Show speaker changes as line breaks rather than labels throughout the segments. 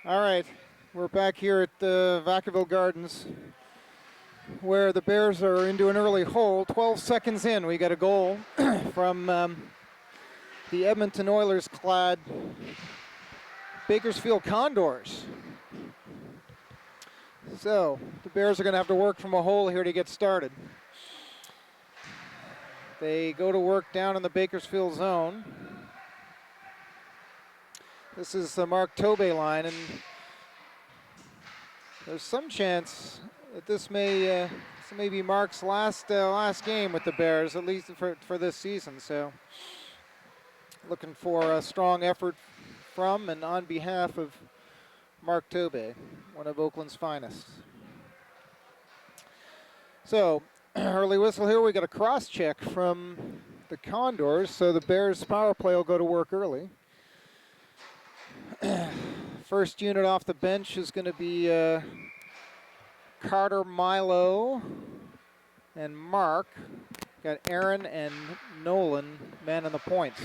All right, we're back here at the Vacaville Gardens where the Bears are into an early hole. 12 seconds in, we got a goal from the Edmonton Oilers clad Bakersfield Condors. So the Bears are going to have to work from a hole here to get started. They go to work down in the Bakersfield zone. This is the Mark Tobey line, and there's some chance that this may be Mark's last game with the Bears, at least for this season. So looking for a strong effort from and on behalf of Mark Tobey, one of Oakland's finest. So early whistle here. We got a cross check from the Condors, so the Bears power play will go to work early. First unit off the bench is going to be Carter, Milo, and Mark. Got Aaron and Nolan manning the points.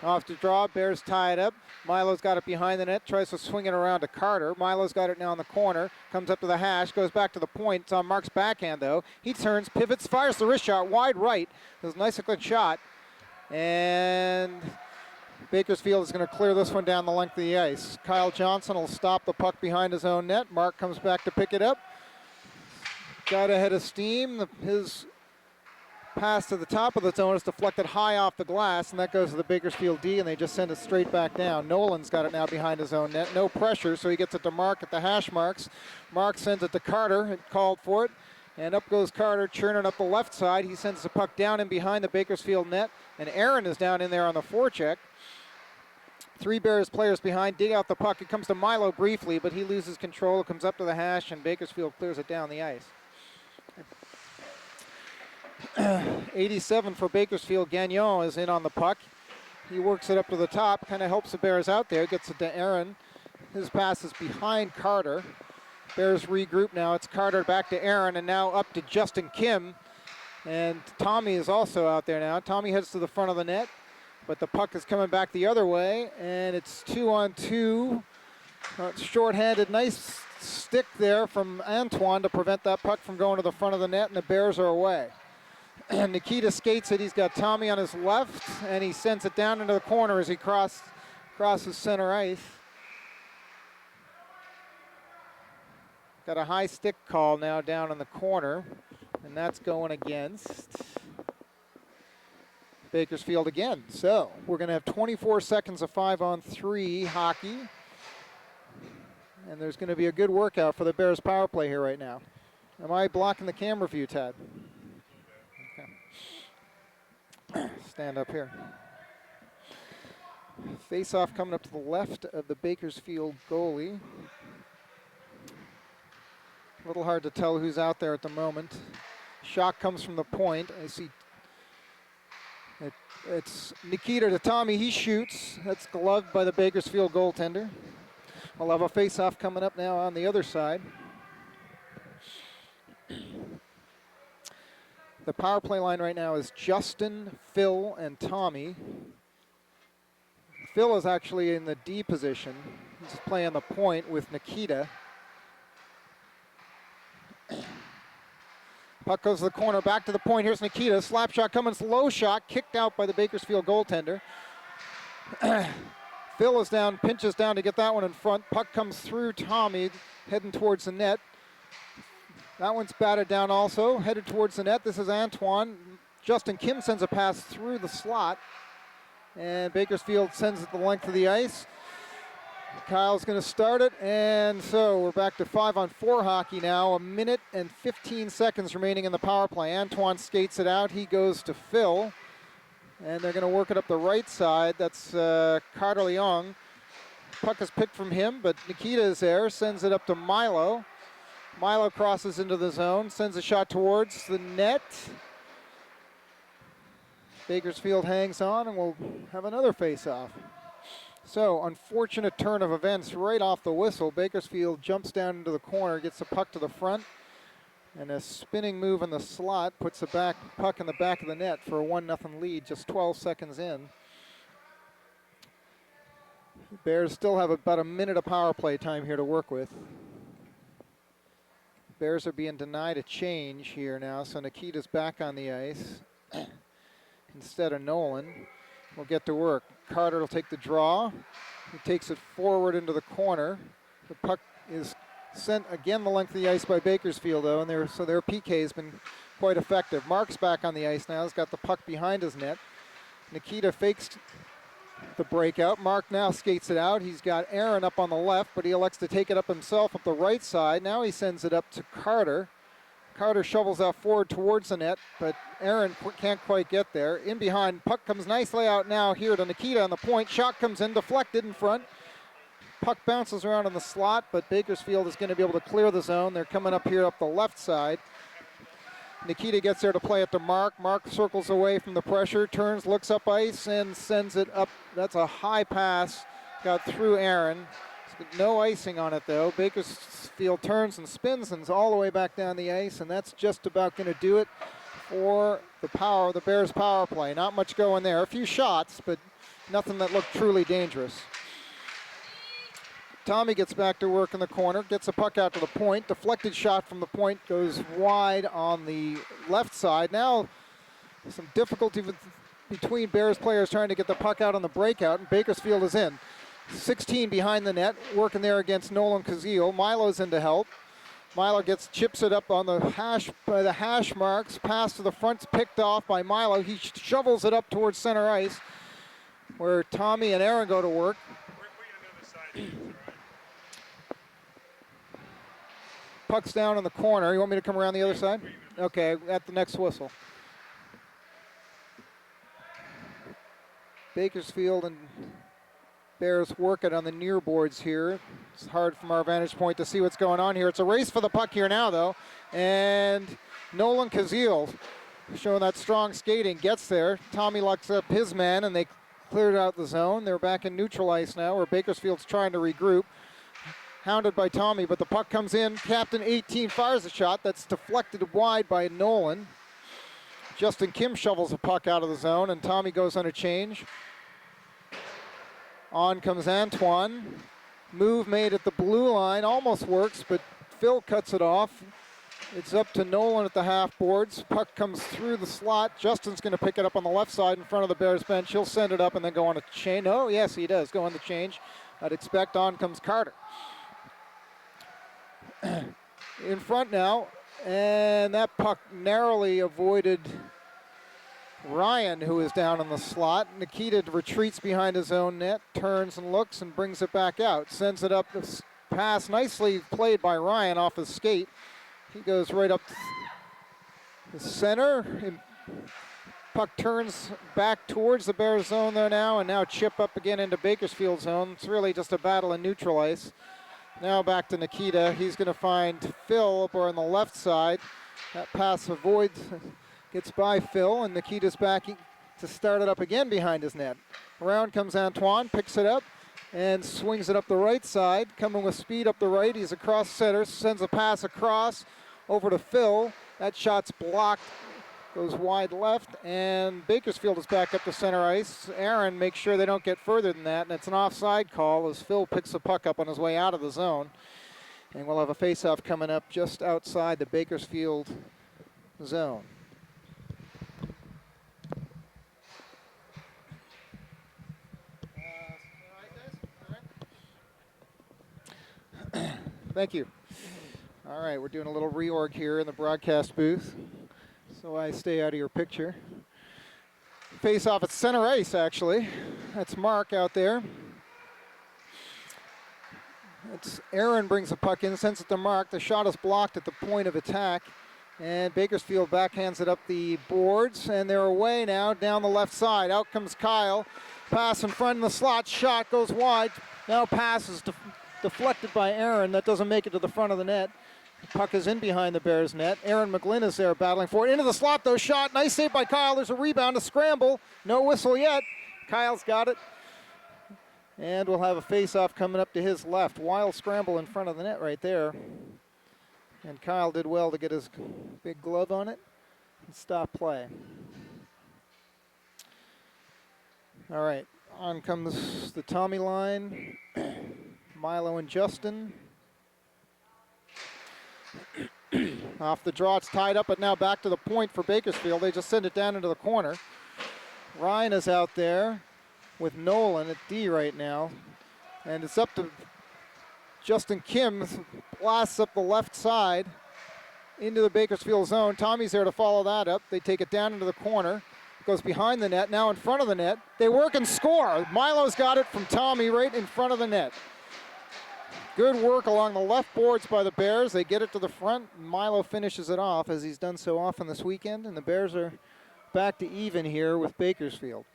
Off to draw, Bears tie it up. Milo's got it behind the net, tries to swing it around to Carter. Milo's got it now in the corner, comes up to the hash, goes back to the point. It's on Mark's backhand though. He turns, pivots, fires the wrist shot, wide right. It was a nice good shot. And Bakersfield is going to clear this one down the length of the ice. Kyle Johnson will stop the puck behind his own net. Mark comes back to pick it up. Got ahead of steam. His pass to the top of the zone is deflected high off the glass, and that goes to the Bakersfield D, and they just send it straight back down. Nolan's got it now behind his own net. No pressure, so he gets it to Mark at the hash marks. Mark sends it to Carter, and called for it. And up goes Carter, churning up the left side. He sends the puck down in behind the Bakersfield net, and Aaron is down in there on the forecheck. Three Bears players behind, dig out the puck. It comes to Milo briefly, but he loses control. It comes up to the hash, and Bakersfield clears it down the ice. 87 for Bakersfield. Gagnon is in on the puck. He works it up to the top, kind of helps the Bears out there, gets it to Aaron. His pass is behind Carter. Bears regroup now. It's Carter back to Aaron, and now up to Justin Kim. And Tommy is also out there now. Tommy heads to the front of the net, but the puck is coming back the other way, and it's 2-on-2. It's shorthanded. Nice stick there from Antoine to prevent that puck from going to the front of the net, and the Bears are away. And Nikita skates it. He's got Tommy on his left, and he sends it down into the corner as he crosses center ice. Got a high stick call now down in the corner, and that's going against Bakersfield again. So we're going to have 24 seconds of 5-on-3 hockey, and there's going to be a good workout for the Bears power play here right now. Am I blocking the camera view, Tad? Okay. Stand up here. Face-off coming up to the left of the Bakersfield goalie. A little hard to tell who's out there at the moment. Shot comes from the point. I see it's Nikita to Tommy. He shoots. That's gloved by the Bakersfield goaltender. We'll have a face-off coming up now on the other side. The power play line right now is Justin, Phil, and Tommy. Phil is actually in the D position. He's playing the point with Nikita. Puck goes to the corner, back to the point. Here's Nikita. Slap shot coming, slow shot, kicked out by the Bakersfield goaltender. Phil is down, pinches down to get that one in front. Puck comes through Tommy, heading towards the net. That one's batted down also, headed towards the net. This is Antoine. Justin Kim sends a pass through the slot, and Bakersfield sends it the length of the ice. Kyle's going to start it, and so we're back to 5-on-4 hockey now. 1 minute and 15 seconds remaining in the power play. Antoine skates it out. He goes to Phil, and they're going to work it up the right side. That's Carter Leong. Puck is picked from him, but Nikita is there, sends it up to Milo. Milo crosses into the zone, sends a shot towards the net. Bakersfield hangs on, and we'll have another face-off. So, unfortunate turn of events right off the whistle. Bakersfield jumps down into the corner, gets the puck to the front, and a spinning move in the slot puts the puck in the back of the net for a 1-0 lead, just 12 seconds in. Bears still have about a minute of power play time here to work with. Bears are being denied a change here now, so Nikita's back on the ice instead of Nolan. We'll get to work. Carter will take the draw. He takes it forward into the corner. The puck is sent again the length of the ice by Bakersfield, though, and their PK has been quite effective. Mark's back on the ice now. He's got the puck behind his net. Nikita fakes the breakout. Mark now skates it out. He's got Aaron up on the left, but he elects to take it up himself up the right side. Now he sends it up to Carter. Carter shovels out forward towards the net, but Aaron can't quite get there. In behind, puck comes nicely out now here to Nikita on the point. Shot comes in, deflected in front. Puck bounces around in the slot, but Bakersfield is going to be able to clear the zone. They're coming up here up the left side. Nikita gets there to play it to Mark. Mark circles away from the pressure, turns, looks up ice, and sends it up. That's a high pass, got through Aaron. No icing on it, though. Bakersfield turns and spins and is all the way back down the ice, and that's just about going to do it for the Bears power play. Not much going there. A few shots, but nothing that looked truly dangerous. Tommy gets back to work in the corner, gets a puck out to the point. Deflected shot from the point goes wide on the left side. Now some difficulty between Bears players trying to get the puck out on the breakout, and Bakersfield is in. 16 behind the net, working there against Nolan Kazil. Milo's in to help. Milo chips it up on the hash marks. Pass to the front's picked off by Milo. He shovels it up towards center ice, where Tommy and Aaron go to work. Puck's down in the corner. You want me to come around the other side? Okay, at the next whistle. Bakersfield and Bears work it on the near boards here. It's hard from our vantage point to see what's going on here. It's a race for the puck here now, though. And Nolan Kazil, showing that strong skating, gets there. Tommy locks up his man, and they cleared out the zone. They're back in neutral ice now, where Bakersfield's trying to regroup. Hounded by Tommy, but the puck comes in. Captain 18 fires a shot. That's deflected wide by Nolan. Justin Kim shovels the puck out of the zone, and Tommy goes on a change. On comes Antoine. Move made at the blue line. Almost works, but Phil cuts it off. It's up to Nolan at the half boards. Puck comes through the slot. Justin's going to pick it up on the left side in front of the Bears bench. He'll send it up and then go on a change. Oh, yes, he does. Go on the change. I'd expect on comes Carter. In front now, and that puck narrowly avoided Ryan, who is down in the slot. Nikita retreats behind his own net, turns and looks and brings it back out. Sends it up, pass nicely played by Ryan off his skate. He goes right up the center. And puck turns back towards the Bears zone there now, and now chip up again into Bakersfield zone. It's really just a battle in neutral ice. Now back to Nikita. He's going to find Phil up on the left side. That pass avoids, gets by Phil, and Nikita's back to start it up again behind his net. Around comes Antoine, picks it up, and swings it up the right side. Coming with speed up the right. He's across center, sends a pass across over to Phil. That shot's blocked. Goes wide left, and Bakersfield is back up to center ice. Aaron makes sure they don't get further than that, and it's an offside call as Phil picks the puck up on his way out of the zone. And we'll have a face-off coming up just outside the Bakersfield zone. Thank you. All right, we're doing a little reorg here in the broadcast booth, so I stay out of your picture. Face off at center ice, actually. That's Mark out there. Aaron brings the puck in, sends it to Mark. The shot is blocked at the point of attack, and Bakersfield backhands it up the boards, and they're away now down the left side. Out comes Kyle. Pass in front of the slot. Shot goes wide. Now pass is deflected by Aaron. That doesn't make it to the front of the net. Puck is in behind the Bears net. Aaron McGlynn is there battling for it. Into the slot, though. Shot. Nice save by Kyle. There's a rebound, a scramble. No whistle yet. Kyle's got it. And we'll have a face-off coming up to his left. Wild scramble in front of the net right there. And Kyle did well to get his big glove on it and stop play. All right. On comes the Tommy line. Milo and Justin. Off the draw, it's tied up, but now back to the point for Bakersfield. They just send it down into the corner. Ryan is out there with Nolan at D right now. And it's up to Justin Kim, blasts up the left side into the Bakersfield zone. Tommy's there to follow that up. They take it down into the corner. It goes behind the net, now in front of the net. They work and score. Milo's got it from Tommy right in front of the net. Good work along the left boards by the Bears. They get it to the front. Milo finishes it off, as he's done so often this weekend, and the Bears are back to even here with Bakersfield.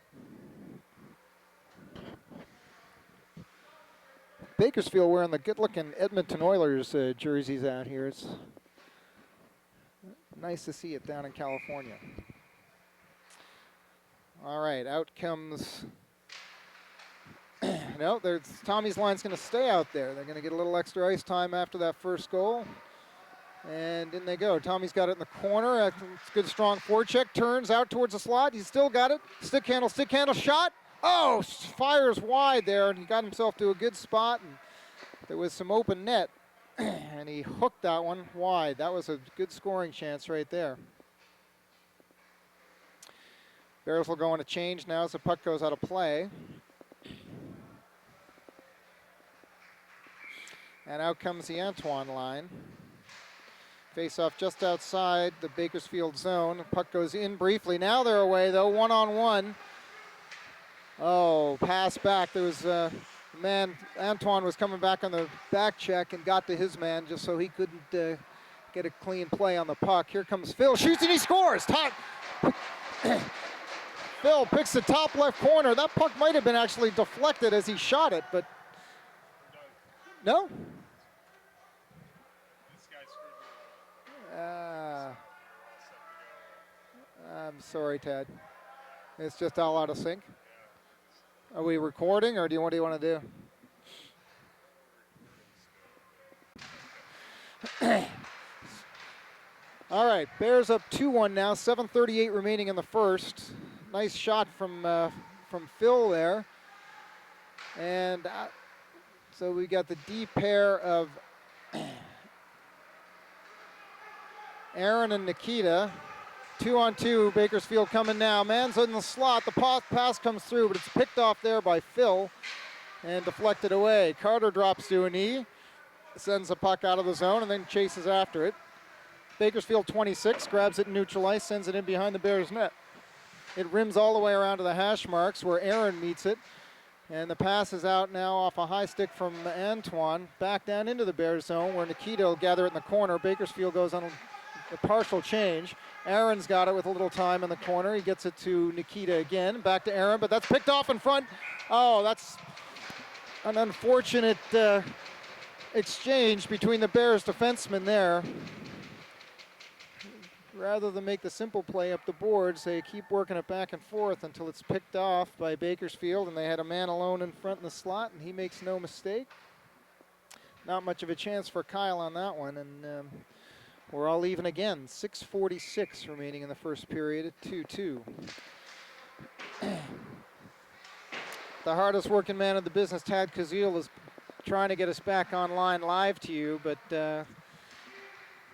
Bakersfield wearing the good-looking Edmonton Oilers jerseys out here. It's nice to see it down in California. All right, out comes... No, Tommy's line's going to stay out there. They're going to get a little extra ice time after that first goal. And in they go. Tommy's got it in the corner. It's a good, strong forecheck. Turns out towards the slot. He's still got it. Stick handle, shot. Oh, fires wide there, and he got himself to a good spot. And there was some open net, and he hooked that one wide. That was a good scoring chance right there. Bears will go on a change now as the puck goes out of play. And out comes the Antoine line. Face-off just outside the Bakersfield zone. The puck goes in briefly. Now they're away, though, one-on-one. Oh, pass back. There was a man, Antoine was coming back on the back check and got to his man just so he couldn't get a clean play on the puck. Here comes Phil, shoots and he scores. Phil picks the top left corner. That puck might have been actually deflected as he shot it, but no? I'm sorry, Ted. It's just all out of sync. Are we recording, or what do you want to do? All right, Bears up 2-1 now. 7:38 remaining in the first. Nice shot from Phil there, and so we got the D pair of Aaron and Nikita. 2-on-2, Bakersfield coming now. Man's in the slot. The pass comes through, but it's picked off there by Phil and deflected away. Carter drops to a knee, sends the puck out of the zone, and then chases after it. Bakersfield 26, grabs it in neutral ice, sends it in behind the Bears' net. It rims all the way around to the hash marks where Aaron meets it. And the pass is out now off a high stick from Antoine, back down into the Bears' zone where Nikita will gather it in the corner. Bakersfield goes on a partial change. Aaron's got it with a little time in the corner. He gets it to Nikita again. Back to Aaron, but that's picked off in front. Oh, that's an unfortunate exchange between the Bears defensemen there. Rather than make the simple play up the boards, they keep working it back and forth until it's picked off by Bakersfield, and they had a man alone in front in the slot, and he makes no mistake. Not much of a chance for Kyle on that one, and we're all even again. 6:46 remaining in the first period at 2-2. The hardest working man in the business, Tad Kazil, is trying to get us back online live to you, but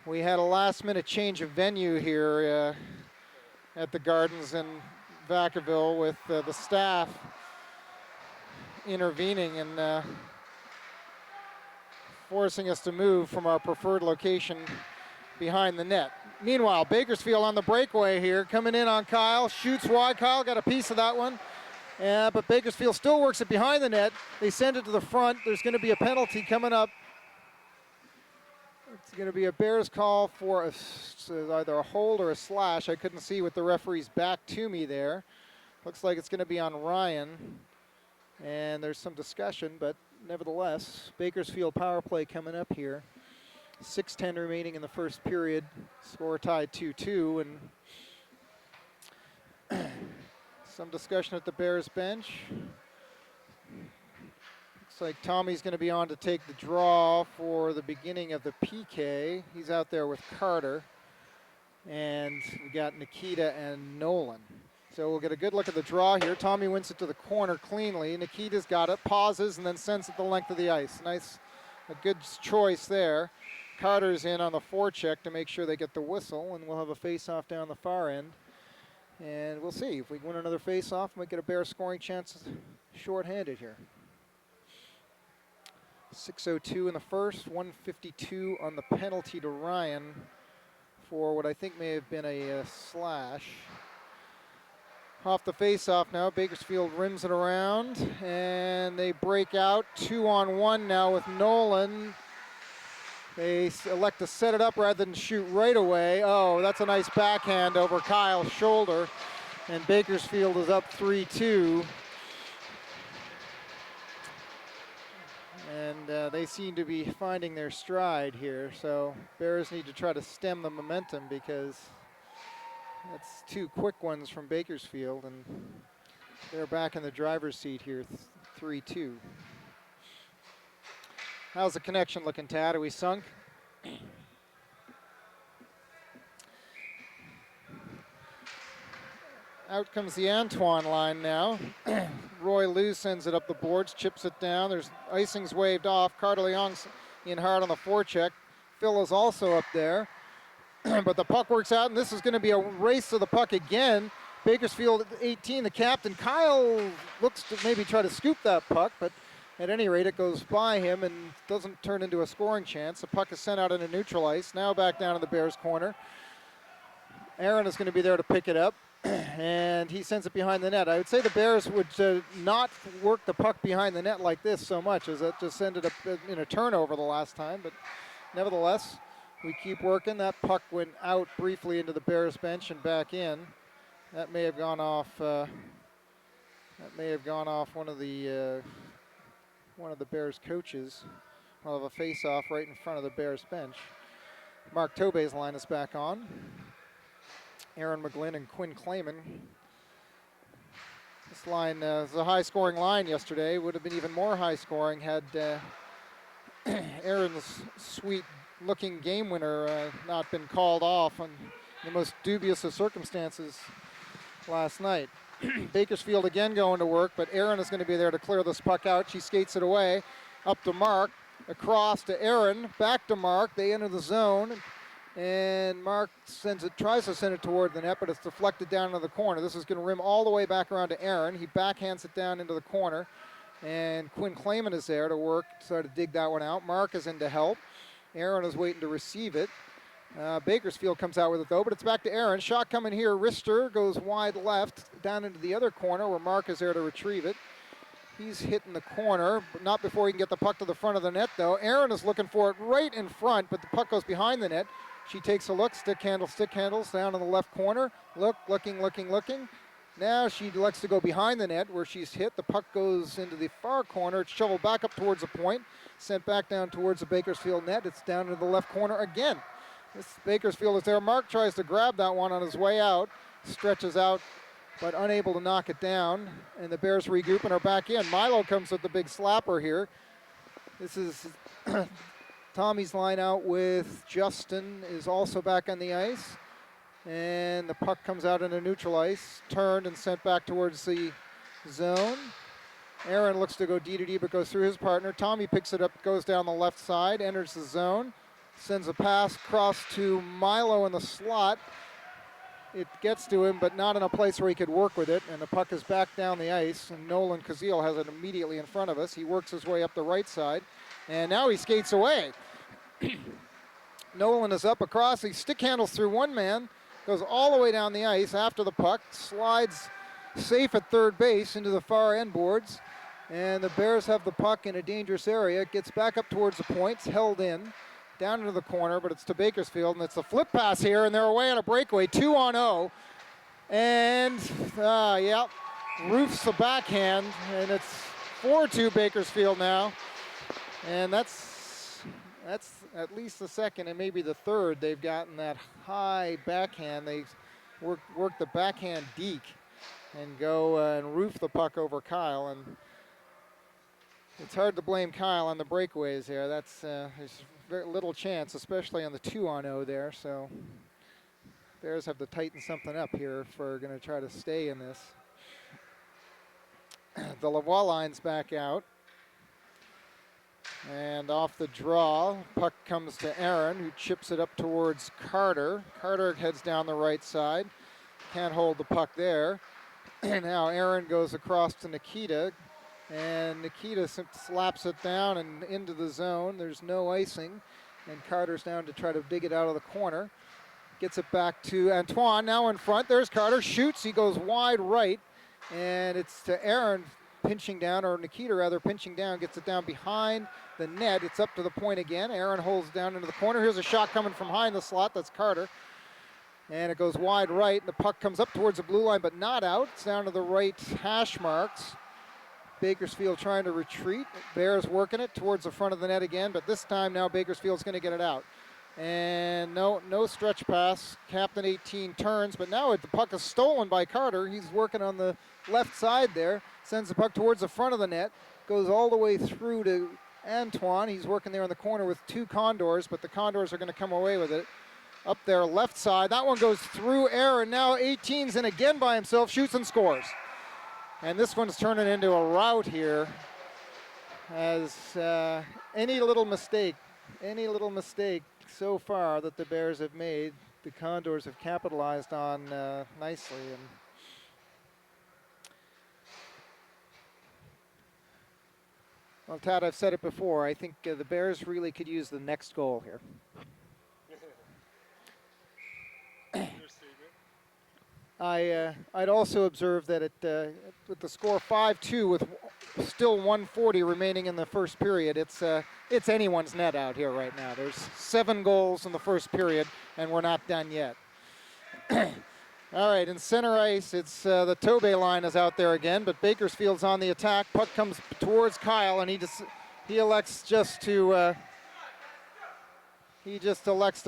we had a last-minute change of venue here at the Gardens in Vacaville with the staff intervening and forcing us to move from our preferred location behind the net. Meanwhile, Bakersfield on the breakaway here, coming in on Kyle, shoots wide. Kyle got a piece of that one, but Bakersfield still works it behind the net. They send it to the front. There's going to be a penalty coming up. It's going to be a Bears call for either a hold or a slash. I couldn't see with the referee's back to me there. Looks like it's going to be on Ryan. And there's some discussion, but nevertheless, Bakersfield power play coming up here. 6:10 remaining in the first period. Score tied 2-2. And some discussion at the Bears bench. Looks like Tommy's going to be on to take the draw for the beginning of the PK. He's out there with Carter. And we got Nikita and Nolan. So we'll get a good look at the draw here. Tommy wins it to the corner cleanly. Nikita's got it, pauses, and then sends it the length of the ice. Nice, a good choice there. Carter's in on the forecheck to make sure they get the whistle, and we'll have a face-off down the far end. And we'll see if we win another face-off, might get a Bear scoring chance shorthanded here. 6:02 in the first, 1:52 on the penalty to Ryan for what I think may have been a slash. Off the face-off now, Bakersfield rims it around, and they break out 2-on-1 now with Nolan. They elect to set it up rather than shoot right away. Oh, that's a nice backhand over Kyle's shoulder, and Bakersfield is up 3-2. And they seem to be finding their stride here, so Bears need to try to stem the momentum because that's two quick ones from Bakersfield, and they're back in the driver's seat here, 3-2. How's the connection looking, Tad? Are we sunk? Out comes the Antoine line now. Roy Liu sends it up the boards, chips it down. There's icing's waved off. Carter Leong's in hard on the forecheck. Phil is also up there. But the puck works out, and this is going to be a race to the puck again. Bakersfield 18, the captain. Kyle looks to maybe try to scoop that puck, but at any rate, it goes by him and doesn't turn into a scoring chance. The puck is sent out into neutral ice. Now back down in the Bears' corner. Aaron is going to be there to pick it up, and he sends it behind the net. I would say the Bears would not work the puck behind the net like this so much, as that just ended up in a turnover the last time, but nevertheless, we keep working. That puck went out briefly into the Bears bench and back in. That may have gone off. One of the Bears coaches. We'll have a face-off right in front of the Bears bench. Mark Tobey's line is back on. Aaron McGlynn and Quinn Clayman. This line was a high-scoring line yesterday. Would have been even more high-scoring had Aaron's sweet-looking game winner not been called off on the most dubious of circumstances last night. Bakersfield again going to work, but Aaron is going to be there to clear this puck out. She skates it away, up to Mark, across to Aaron, back to Mark. They enter the zone, and Mark tries to send it toward the net, but it's deflected down into the corner. This is going to rim all the way back around to Aaron. He backhands it down into the corner, and Quinn Clayman is there to work, try to dig that one out. Mark is in to help. Aaron is waiting to receive it. Bakersfield comes out with it though, but it's back to Aaron. Shot coming here. Rister goes wide left down into the other corner where Mark is there to retrieve it. He's hitting the corner, but not before he can get the puck to the front of the net though. Aaron is looking for it right in front, but the puck goes behind the net. She takes a look, stick handles down in the left corner. Looking. Now she elects to go behind the net where she's hit. The puck goes into the far corner. It's shoveled back up towards the point, sent back down towards the Bakersfield net. It's down into the left corner again. This Bakersfield is there. Mark tries to grab that one on his way out, stretches out, but unable to knock it down. And the Bears regroup and are back in. Milo comes with the big slapper here. This is Tommy's line out with Justin is also back on the ice. And the puck comes out into neutral ice, turned and sent back towards the zone. Aaron looks to go D-to-D, but goes through his partner. Tommy picks it up, goes down the left side, enters the zone. Sends a pass across to Milo in the slot. It gets to him, but not in a place where he could work with it, and the puck is back down the ice, and Nolan Kazil has it immediately in front of us. He works his way up the right side, and now he skates away. Nolan is up across. He stick handles through one man, goes all the way down the ice after the puck, slides safe at third base into the far end boards, and the Bears have the puck in a dangerous area. It gets back up towards the points, held in. Down into the corner, but it's to Bakersfield, and it's a flip pass here, and they're away on a breakaway, 2-on-0. And, roofs the backhand, and it's 4-2 Bakersfield now. And that's at least the second and maybe the third they've gotten that high backhand. They work the backhand deke and go and roof the puck over Kyle. And it's hard to blame Kyle on the breakaways here. There's very little chance, especially on the 2-on-0 there. So Bears have to tighten something up here if we're going to try to stay in this. The Lavoie line's back out. And off the draw, puck comes to Aaron, who chips it up towards Carter. Carter heads down the right side. Can't hold the puck there. Now Aaron goes across to Nikita. And Nikita slaps it down and into the zone. There's no icing. And Carter's down to try to dig it out of the corner. Gets it back to Antoine, now in front. There's Carter, shoots, he goes wide right. And it's to Aaron pinching down, or Nikita rather, pinching down, gets it down behind the net. It's up to the point again. Aaron holds down into the corner. Here's a shot coming from behind the slot. That's Carter. And it goes wide right. The puck comes up towards the blue line, but not out. It's down to the right hash marks. Bakersfield trying to retreat. Bears working it towards the front of the net again, but this time now Bakersfield's going to get it out. And no stretch pass. Captain 18 turns, but now the puck is stolen by Carter. He's working on the left side there. Sends the puck towards the front of the net. Goes all the way through to Antoine. He's working there in the corner with two Condors, but the Condors are going to come away with it. Up there, left side. That one goes through Aaron. Now 18's in again by himself. Shoots and scores. And this one's turning into a rout here. As any little mistake so far that the Bears have made, the Condors have capitalized on nicely. And well, Tad, I've said it before. I think the Bears really could use the next goal here. I'd also observe that with the score 5-2 with still 1:40 remaining in the first period, it's anyone's net out here right now. There's 7 goals in the first period, and we're not done yet. All right, in center ice, it's the Tobe line is out there again, but Bakersfield's on the attack. Puck comes towards Kyle, and he elects to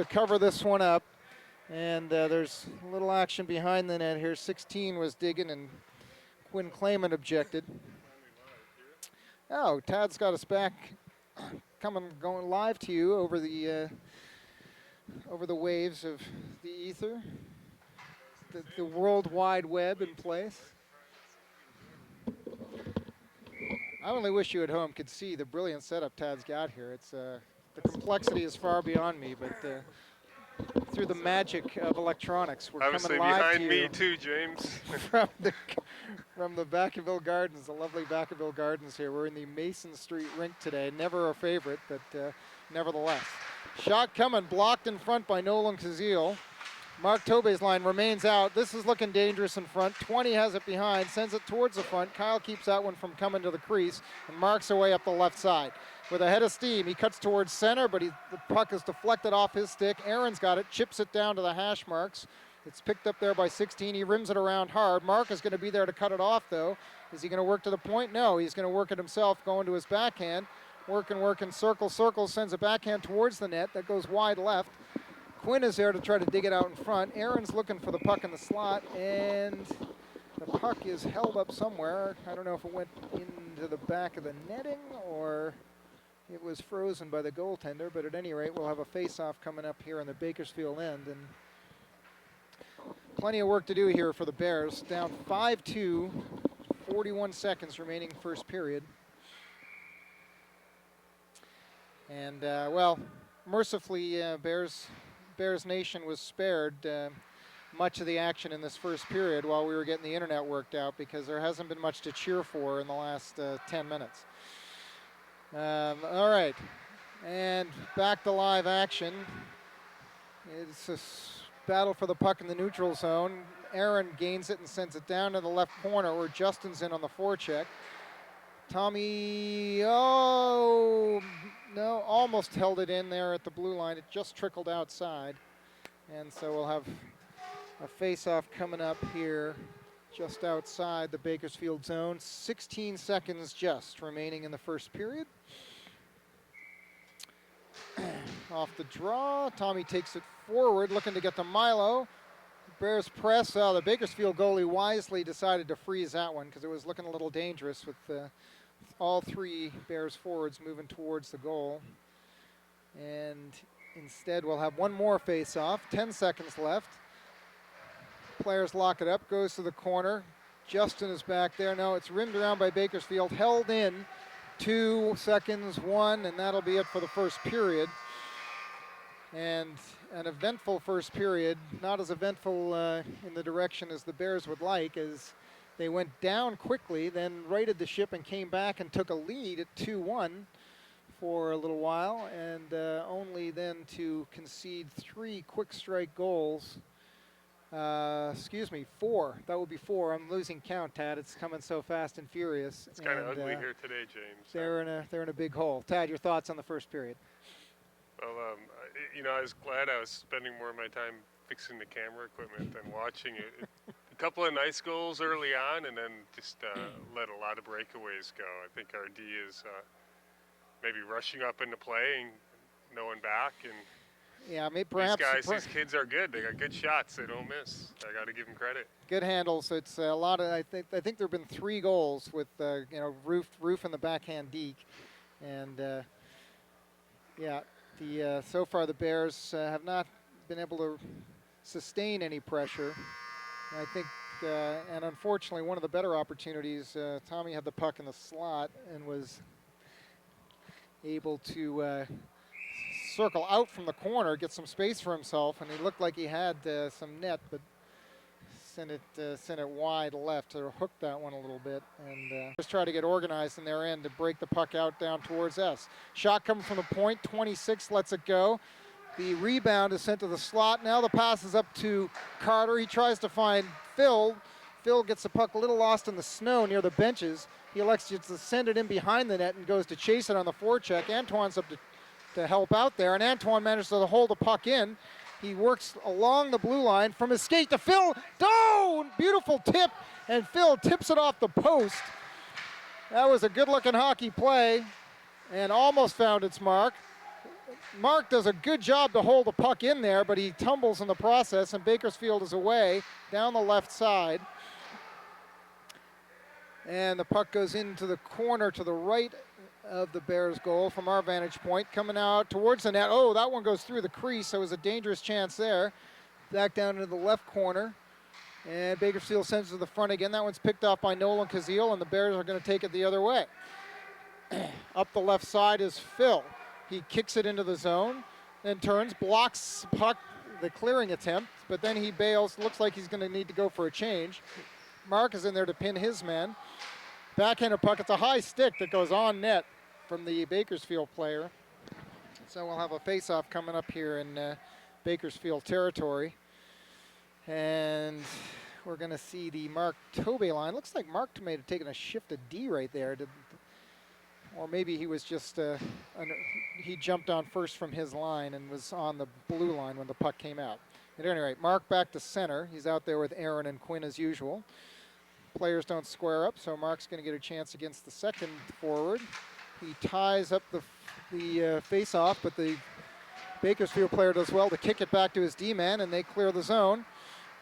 cover this one up. And there's a little action behind the net here. 16 was digging, and Quinn Clayman objected. Oh, Tad's got us back, going live to you over the waves of the ether, the World Wide Web in place. I only wish you at home could see the brilliant setup Tad's got here. It's the complexity is far beyond me, but. Through the magic of electronics, we're
obviously
coming live
behind
to you
me too, James.
from the Vacaville Gardens, the lovely Vacaville Gardens here. We're in the Mason Street rink today. Never a favorite, but nevertheless. Shot coming, blocked in front by Nolan Kazil. Mark Tobe's line remains out. This is looking dangerous in front. 20 has it behind, sends it towards the front. Kyle keeps that one from coming to the crease and marks away up the left side. With a head of steam, he cuts towards center, but the puck is deflected off his stick. Aaron's got it, chips it down to the hash marks. It's picked up there by 16. He rims it around hard. Mark is going to be there to cut it off, though. Is he going to work to the point? No, he's going to work it himself, going to his backhand. Working, circle, sends a backhand towards the net. That goes wide left. Quinn is there to try to dig it out in front. Aaron's looking for the puck in the slot, and the puck is held up somewhere. I don't know if it went into the back of the netting or it was frozen by the goaltender, but at any rate, we'll have a face-off coming up here on the Bakersfield end. And plenty of work to do here for the Bears. Down 5-2, 41 seconds remaining first period. And, well, mercifully, Bears Nation was spared much of the action in this first period while we were getting the internet worked out, because there hasn't been much to cheer for in the last 10 minutes. All right, and back to live action. It's a battle for the puck in the neutral zone. Aaron gains it and sends it down to the left corner where Justin's in on the forecheck. Tommy, almost held it in there at the blue line. It just trickled outside. And so we'll have a face-off coming up here just outside the Bakersfield zone. 16 seconds just remaining in the first period. Off the draw, Tommy takes it forward, looking to get to Milo. Bears press. The Bakersfield goalie wisely decided to freeze that one because it was looking a little dangerous with all 3 Bears forwards moving towards the goal. And instead, we'll have one more face-off. 10 seconds left. Players lock it up, goes to the corner. Justin is back there. No, it's rimmed around by Bakersfield, held in. 2 seconds, 1, and that'll be it for the first period. And an eventful first period, not as eventful in the direction as the Bears would like, as they went down quickly, then righted the ship and came back and took a lead at 2-1 for a little while, and only then to concede 3 quick strike goals. 4. That would be 4. I'm losing count, Tad. It's coming so fast and furious.
It's kind of ugly here today, James.
They're in a big hole. Tad, your thoughts on the first period?
Well, I was glad I was spending more of my time fixing the camera equipment than watching it. A couple of nice goals early on, and then just let a lot of breakaways go. I think our D is maybe rushing up into play and no one back. And
yeah, maybe perhaps
these kids are good. They got good shots. They don't miss. I got to give them credit.
Good handles. It's a lot of. I think there've been 3 goals with Roof and the backhand deke, and so far the Bears have not been able to sustain any pressure. I think, and unfortunately, one of the better opportunities, Tommy had the puck in the slot and was able to circle out from the corner, get some space for himself, and he looked like he had some net, but sent it wide left, or hooked that one a little bit, and just try to get organized in their end to break the puck out down towards us. Shot coming from the point, 26 lets it go. The rebound is sent to the slot. Now the pass is up to Carter. He tries to find Phil. Phil gets the puck a little lost in the snow near the benches. He elects to send it in behind the net and goes to chase it on the forecheck. Antoine's up to help out there, and Antoine manages to hold the puck in. He works along the blue line from his skate to Phil. Oh, beautiful tip, and Phil tips it off the post. That was a good-looking hockey play and almost found its mark. Mark does a good job to hold the puck in there, but he tumbles in the process, and Bakersfield is away down the left side. And the puck goes into the corner to the right of the Bears' goal from our vantage point, coming out towards the net. Oh, that one goes through the crease, so it was a dangerous chance there. Back down into the left corner, and Bakersfield sends it to the front again. That one's picked off by Nolan Kazil, and the Bears are going to take it the other way. Up the left side is Phil. He kicks it into the zone, then turns, blocks puck, the clearing attempt, but then he bails. Looks like he's going to need to go for a change. Mark is in there to pin his man. Backhander puck, it's a high stick that goes on net from the Bakersfield player. So we'll have a face-off coming up here in Bakersfield territory. And we're going to see the Mark Tobey line. Looks like Mark may have taken a shift to D right there. Or maybe he was just, he jumped on first from his line and was on the blue line when the puck came out. At any rate, Mark back to center. He's out there with Aaron and Quinn as usual. Players don't square up, so Mark's going to get a chance against the second forward. He ties up the face-off, but the Bakersfield player does well to kick it back to his D-man, and they clear the zone.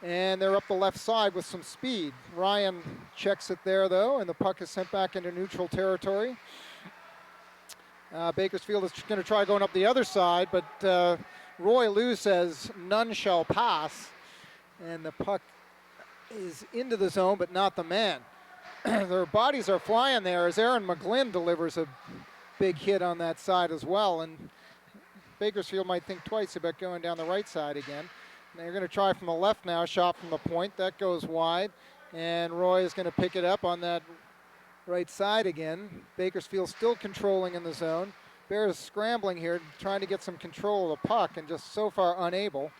And they're up the left side with some speed. Ryan checks it there, though, and the puck is sent back into neutral territory. Bakersfield is going to try going up the other side, but Roy Liu says none shall pass, and the puck is into the zone, but not the man. Their bodies are flying there as Aaron McGlynn delivers a big hit on that side as well, and Bakersfield might think twice about going down the right side again. They're going to try from the left now, shot from the point. That goes wide, and Roy is going to pick it up on that right side again. Bakersfield still controlling in the zone. Bears scrambling here, trying to get some control of the puck, and just so far unable.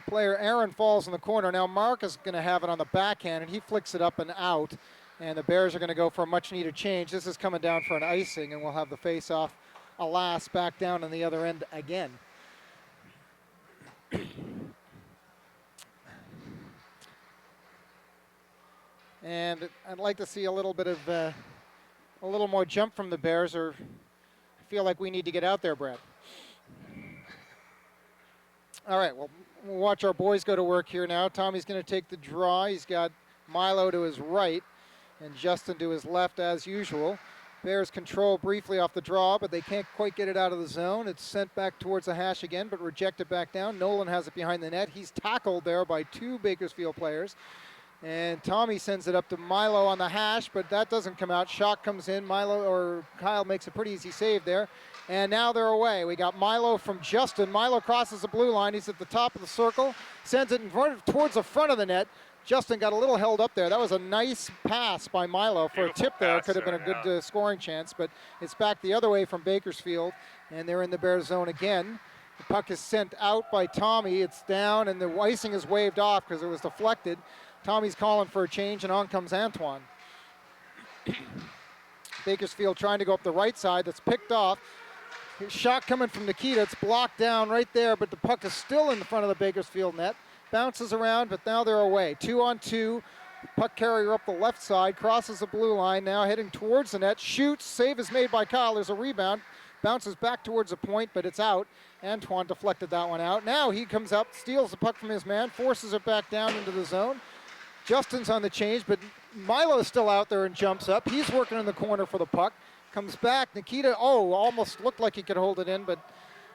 Player Aaron falls in the corner. Now Mark is going to have it on the backhand, and he flicks it up and out, and the Bears are going to go for a much-needed change. This is coming down for an icing, and we'll have the face-off, alas, back down on the other end again. And I'd like to see a little bit of a little more jump from the Bears, or feel like we need to get out there, Brad. All right, well, we'll watch our boys go to work here now. Tommy's going to take the draw. He's got Milo to his right and Justin to his left as usual. Bears control briefly off the draw, but they can't quite get it out of the zone. It's sent back towards the hash again, but rejected back down. Nolan has it behind the net. He's tackled there by 2 Bakersfield players. And Tommy sends it up to Milo on the hash, but that doesn't come out. Shot comes in. Kyle makes a pretty easy save there. And now they're away. We got Milo from Justin. Milo crosses the blue line. He's at the top of the circle. Sends it towards the front of the net. Justin got a little held up there. That was a nice pass by Milo for a tip there. Could have been a good scoring chance, but it's back the other way from Bakersfield, and they're in the Bears zone again. The puck is sent out by Tommy. It's down, and the icing is waved off because it was deflected. Tommy's calling for a change, and on comes Antoine. Bakersfield trying to go up the right side. That's picked off. Shot coming from Nikita. It's blocked down right there, but the puck is still in the front of the Bakersfield net. Bounces around, but now they're away. 2-on-2. Puck carrier up the left side, crosses the blue line, now heading towards the net. Shoots. Save is made by Kyle. There's a rebound. Bounces back towards the point, but it's out. Antoine deflected that one out. Now he comes up, steals the puck from his man, forces it back down into the zone. Justin's on the change, but Milo's still out there and jumps up. He's working in the corner for the puck. Comes back. Nikita, almost looked like he could hold it in, but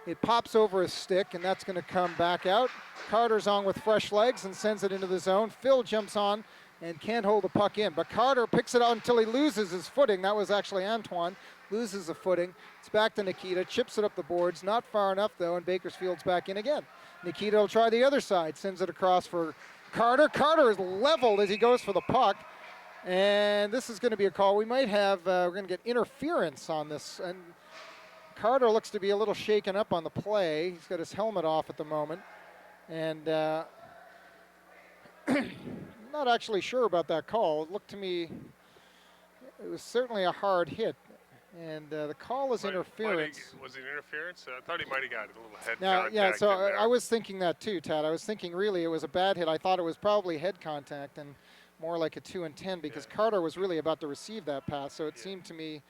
it pops over his stick, and that's going to come back out. Carter's on with fresh legs and sends it into the zone. Phil jumps on and can't hold the puck in, but Carter picks it out until he loses his footing. That was actually Antoine. Loses the footing. It's back to Nikita. Chips it up the boards. Not far enough, though, and Bakersfield's back in again. Nikita will try the other side. Sends it across for Carter. Carter is leveled as he goes for the puck. And this is going to be a call. We might have, we're going to get interference on this. And Carter looks to be a little shaken up on the play. He's got his helmet off at the moment. And not actually sure about that call. It looked to me, it was certainly a hard hit. And the call is interference.
Was it interference? I thought he might have got a little head contact.
Yeah, so I was thinking that too, Tad. I was thinking really it was a bad hit. I thought it was probably head contact and more like a 2-10 because Carter was really about to receive that pass. So it seemed to me,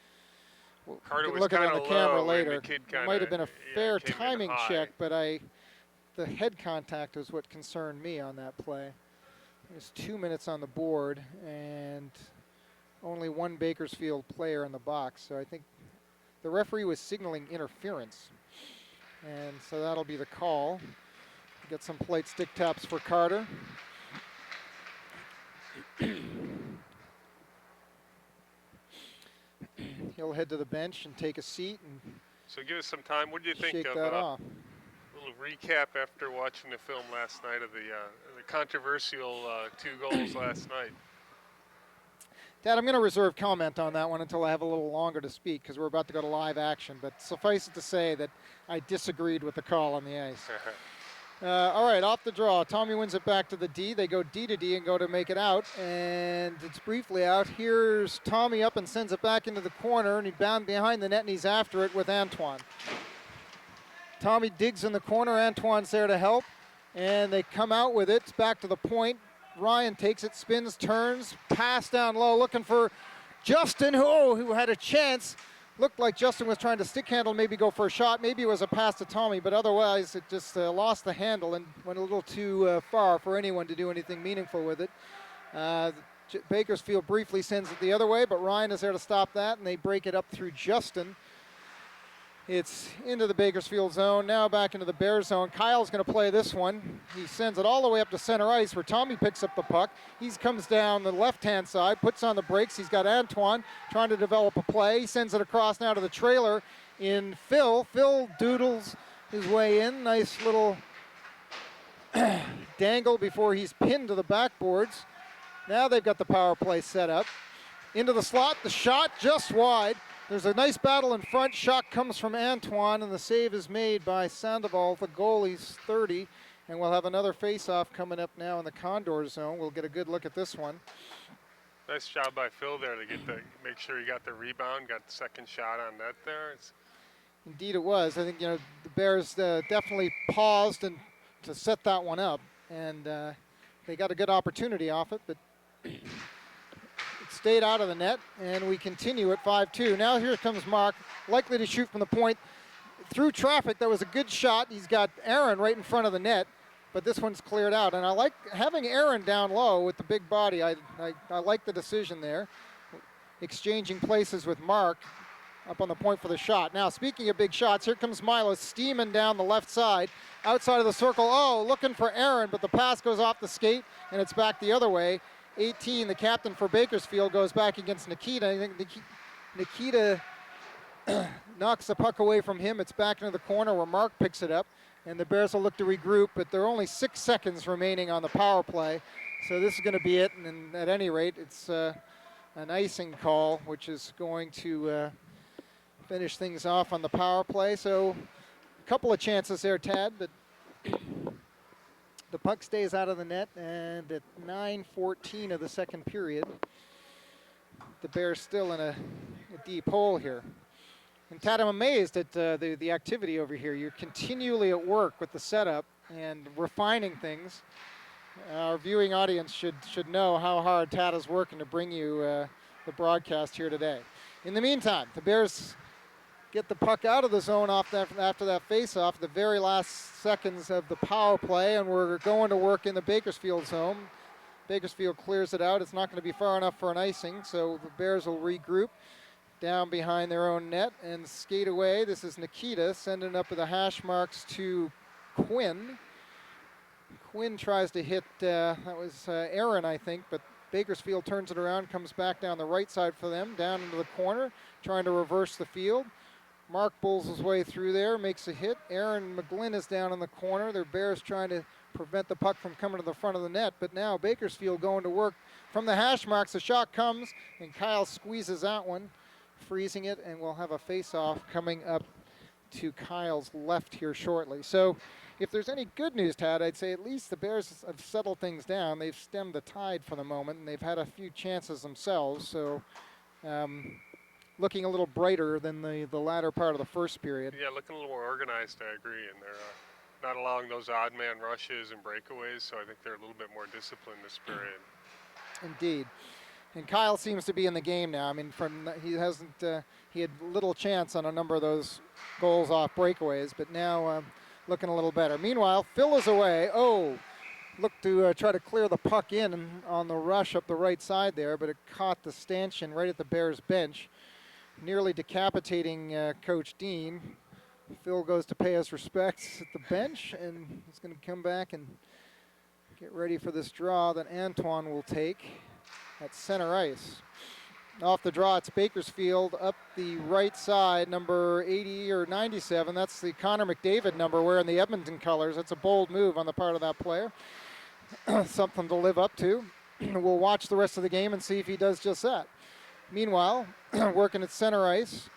Carter was
look at it on the camera later.
It
might have been a fair timing check, but the head contact was what concerned me on that play. There's 2 minutes on the board and only one Bakersfield player in the box. So I think the referee was signaling interference. And so that'll be the call. Get some plate stick taps for Carter. He'll head to the bench and take a seat. And
so give us some time. What do you think
shake
of
that off.
A little recap after watching the film last night of the controversial 2 goals last night?
Dad, I'm going to reserve comment on that one until I have a little longer to speak because we're about to go to live action. But suffice it to say that I disagreed with the call on the ice. All right, off the draw. Tommy wins it back to the D. They go D to D and go to make it out. And it's briefly out. Here's Tommy up and sends it back into the corner. And he's bound behind the net and he's after it with Antoine. Tommy digs in the corner. Antoine's there to help. And they come out with it. It's back to the point. Ryan takes it, spins, turns, pass down low, looking for Justin, who had a chance. Looked like Justin was trying to stick handle, maybe go for a shot. Maybe it was a pass to Tommy, but otherwise it just lost the handle and went a little too far for anyone to do anything meaningful with it. Bakersfield briefly sends it the other way, but Ryan is there to stop that, and they break it up through Justin. It's into the Bakersfield zone, now back into the Bears zone. Kyle's going to play this one. He sends it all the way up to center ice where Tommy picks up the puck. He comes down the left-hand side, puts on the brakes. He's got Antoine trying to develop a play. He sends it across now to the trailer in Phil. Phil doodles his way in. Nice little dangle before he's pinned to the backboards. Now they've got the power play set up. Into the slot, the shot just wide. There's a nice battle in front. Shot comes from Antoine, and the save is made by Sandoval. The goalie's 30, and we'll have another face-off coming up now in the Condor zone. We'll get a good look at this one.
Nice job by Phil there to make sure he got the rebound, got the second shot on net there.
Indeed it was. I think, the Bears definitely paused and to set that one up, and they got a good opportunity off it, but stayed out of the net, and we continue at 5-2. Now here comes Mark, likely to shoot from the point. Through traffic, that was a good shot. He's got Aaron right in front of the net, but this one's cleared out. And I like having Aaron down low with the big body. I like the decision there. exchanging places with Mark up on the point for the shot. Now, speaking of big shots, here comes Milo steaming down the left side, outside of the circle. Oh, looking for Aaron, but the pass goes off the skate, and it's back the other way. 18, the captain for Bakersfield, goes back against Nikita. I think Nikita knocks the puck away from him. It's back into the corner where Mark picks it up, and the Bears will look to regroup, but there are only 6 seconds remaining on the power play, so this is going to be it. And at any rate, it's an icing call, which is going to finish things off on the power play. So a couple of chances there, Tad, but the puck stays out of the net, and at 9:14 of the second period, the Bears still in a deep hole here. And Tad, I'm amazed at the activity over here. You're continually at work with the setup and refining things. Our viewing audience should know how hard Tad is working to bring you the broadcast here today. In the meantime, the Bears get the puck out of the zone after that face-off, the very last seconds of the power play, and we're going to work in the Bakersfield zone. Bakersfield clears it out. It's not going to be far enough for an icing, so the Bears will regroup down behind their own net and skate away. This is Nikita sending up the hash marks to Quinn. Quinn tries to hit, that was Aaron, I think, but Bakersfield turns it around, comes back down the right side for them, down into the corner, trying to reverse the field. Mark bulls his way through there, makes a hit. Aaron McGlynn is down in the corner. Their Bears trying to prevent the puck from coming to the front of the net, but now Bakersfield going to work from the hash marks. The shot comes, and Kyle squeezes that one, freezing it, and we'll have a face-off coming up to Kyle's left here shortly. So if there's any good news, Tad, I'd say at least the Bears have settled things down. They've stemmed the tide for the moment, and they've had a few chances themselves. So looking a little brighter than the latter part of the first period.
Yeah, looking a little more organized, I agree. And they're not allowing those odd man rushes and breakaways, so I think they're a little bit more disciplined this period.
Indeed. And Kyle seems to be in the game now. I mean, he had little chance on a number of those goals off breakaways, but now looking a little better. Meanwhile, Phil is away. Oh, looked to try to clear the puck in on the rush up the right side there, but it caught the stanchion right at the Bears bench, nearly decapitating Coach Dean. Phil goes to pay his respects at the bench, and he's going to come back and get ready for this draw that Antoine will take at center ice. Off the draw, it's Bakersfield up the right side, number 80 or 97. That's the Connor McDavid number wearing the Edmonton colors. That's a bold move on the part of that player. Something to live up to. We'll watch the rest of the game and see if he does just that. Meanwhile, working at center ice,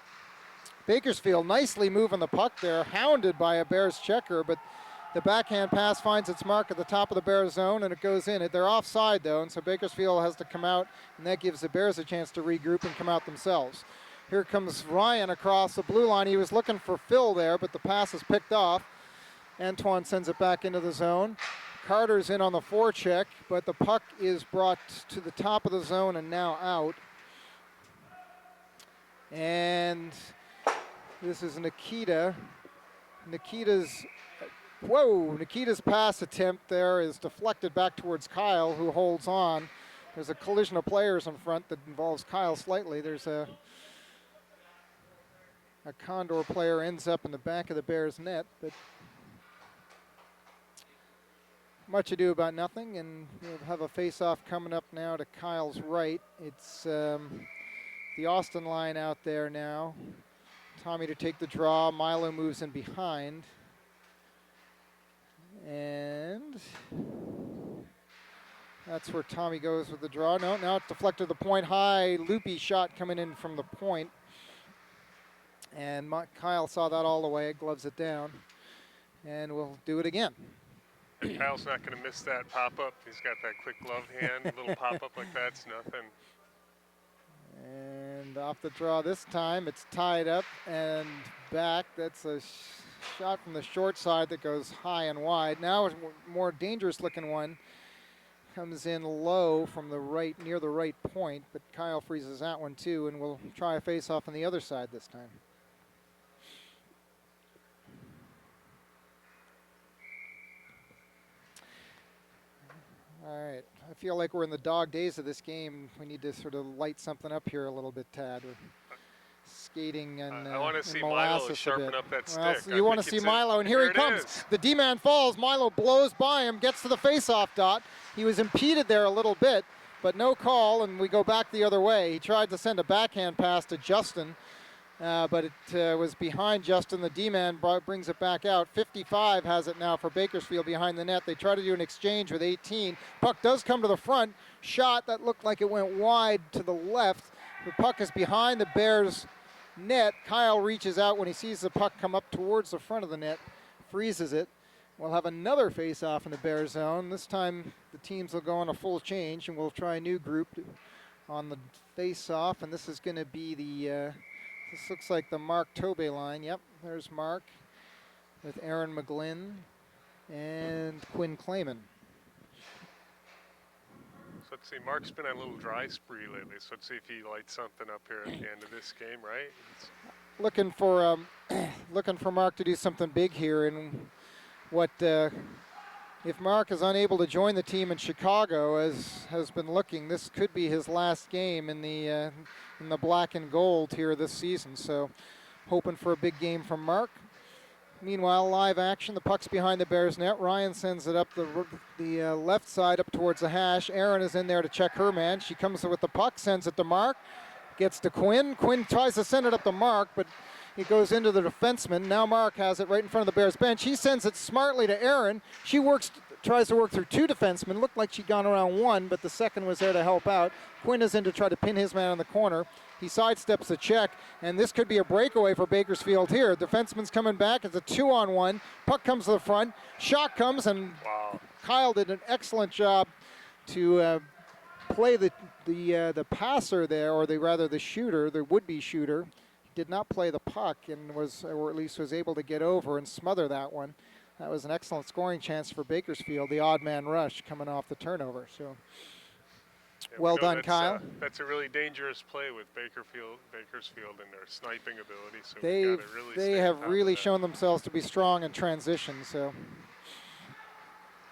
Bakersfield nicely moving the puck there, hounded by a Bears checker, but the backhand pass finds its mark at the top of the Bears zone, and it goes in. They're offside, though, and so Bakersfield has to come out, and that gives the Bears a chance to regroup and come out themselves. Here comes Ryan across the blue line. He was looking for Phil there, but the pass is picked off. Antoine sends it back into the zone. Carter's in on the forecheck, but the puck is brought to the top of the zone and now out. And this is Nikita. Nikita's pass attempt there is deflected back towards Kyle, who holds on. There's a collision of players in front that involves Kyle slightly. There's a Condor player ends up in the back of the Bears net, but much ado about nothing, and we'll have a face-off coming up now to Kyle's right. It's the Austin line out there now. Tommy to take the draw. Milo moves in behind. And that's where Tommy goes with the draw. No, now it's deflected to the point. High, loopy shot coming in from the point. And Kyle saw that all the way, gloves it down. And we'll do it again.
Kyle's not going to miss that pop-up. He's got that quick glove hand. A little pop-up like that's nothing.
And off the draw this time, it's tied up and back. That's a shot from the short side that goes high and wide. Now a more dangerous looking one comes in low from the right, near the right point, but Kyle freezes that one too, and we'll try a face-off on the other side this time. All right, I feel like we're in the dog days of this game. We need to sort of light something up here a little bit, Tad. We're skating and
I want to see Milo
molasses a
sharpen
bit.
up that
Well,
stick.
so you want to see Milo, and here he comes. The D-man falls. Milo blows by him, gets to the face-off dot. He was impeded there a little bit, but no call, and we go back the other way. He tried to send a backhand pass to Justin, but it was behind Justin. The D-man brings it back out. 55 has it now for Bakersfield behind the net. They try to do an exchange with 18. Puck does come to the front. Shot that looked like it went wide to the left. The puck is behind the Bears' net. Kyle reaches out when he sees the puck come up towards the front of the net, freezes it. We'll have another face-off in the Bears zone. This time the teams will go on a full change, and we'll try a new group on the face-off, and this is going to be the this looks like the Mark Tobey line. Yep, there's Mark with Aaron McGlynn and Quinn Clayman.
So let's see, Mark's been on a little dry spree lately, so let's see if he lights something up here at the end of this game, right?
Looking for Mark to do something big here, and what if Mark is unable to join the team in Chicago, as has been looking, this could be his last game in the black and gold here this season. So hoping for a big game from Mark. Meanwhile, live action. The puck's behind the Bears net. Ryan sends it up the left side up towards the hash. Erin is in there to check her man. She comes with the puck, sends it to Mark. Gets to Quinn. Quinn tries to send it up to Mark, but it goes into the defenseman. Now Mark has it right in front of the Bears bench. He sends it smartly to Erin. She tries to work through two defensemen. Looked like she'd gone around one, but the second was there to help out. Quinn is in to try to pin his man on the corner. He sidesteps the check, and this could be a breakaway for Bakersfield here. Defenseman's coming back. It's a 2-on-1. Puck comes to the front. Shot comes, and
wow.
Kyle did an excellent job to play the passer there, or the shooter, the would-be shooter. He did not play the puck and or at least was able to get over and smother that one. That was an excellent scoring chance for Bakersfield, the odd man rush coming off the turnover. So.
Yeah,
well done, Kyle.
That's a really dangerous play with Bakersfield and their sniping ability. So
they have really shown themselves to be strong in transition. So,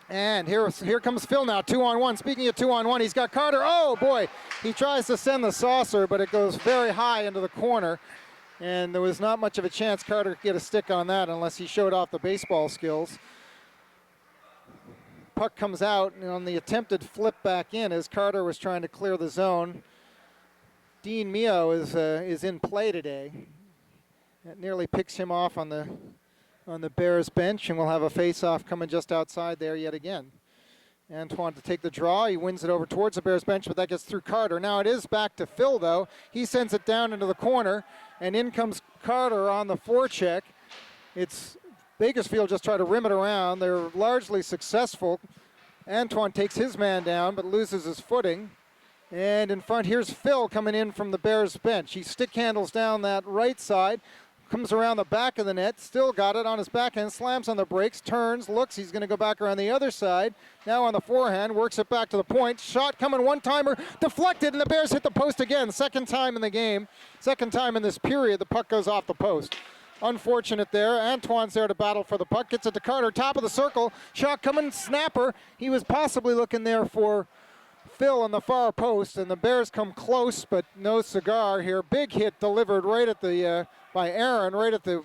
and here comes Phil now, 2-on-1. Speaking of 2-on-1, he's got Carter. Oh boy, he tries to send the saucer, but it goes very high into the corner, and there was not much of a chance Carter could get a stick on that unless he showed off the baseball skills. Puck comes out, and on the attempted flip back in as Carter was trying to clear the zone. Dean Mio is in play today. That nearly picks him off on the Bears bench, and we'll have a face-off coming just outside there yet again. Antoine to take the draw. He wins it over towards the Bears bench, but that gets through Carter. Now it is back to Phil, though. He sends it down into the corner, and in comes Carter on the forecheck. It's Bakersfield just try to rim it around. They're largely successful. Antoine takes his man down, but loses his footing. And in front, here's Phil coming in from the Bears bench. He stick handles down that right side, comes around the back of the net, still got it on his backhand, slams on the brakes, turns, looks, he's going to go back around the other side. Now on the forehand, works it back to the point. Shot coming, one-timer, deflected, and the Bears hit the post again. Second time in the game, second time in this period, the puck goes off the post. Unfortunate there. Antoine's there to battle for the puck. Gets it to Carter, top of the circle. Shot coming, snapper. He was possibly looking there for Phil on the far post, and the Bears come close, but no cigar here. Big hit delivered right at by Aaron, right at the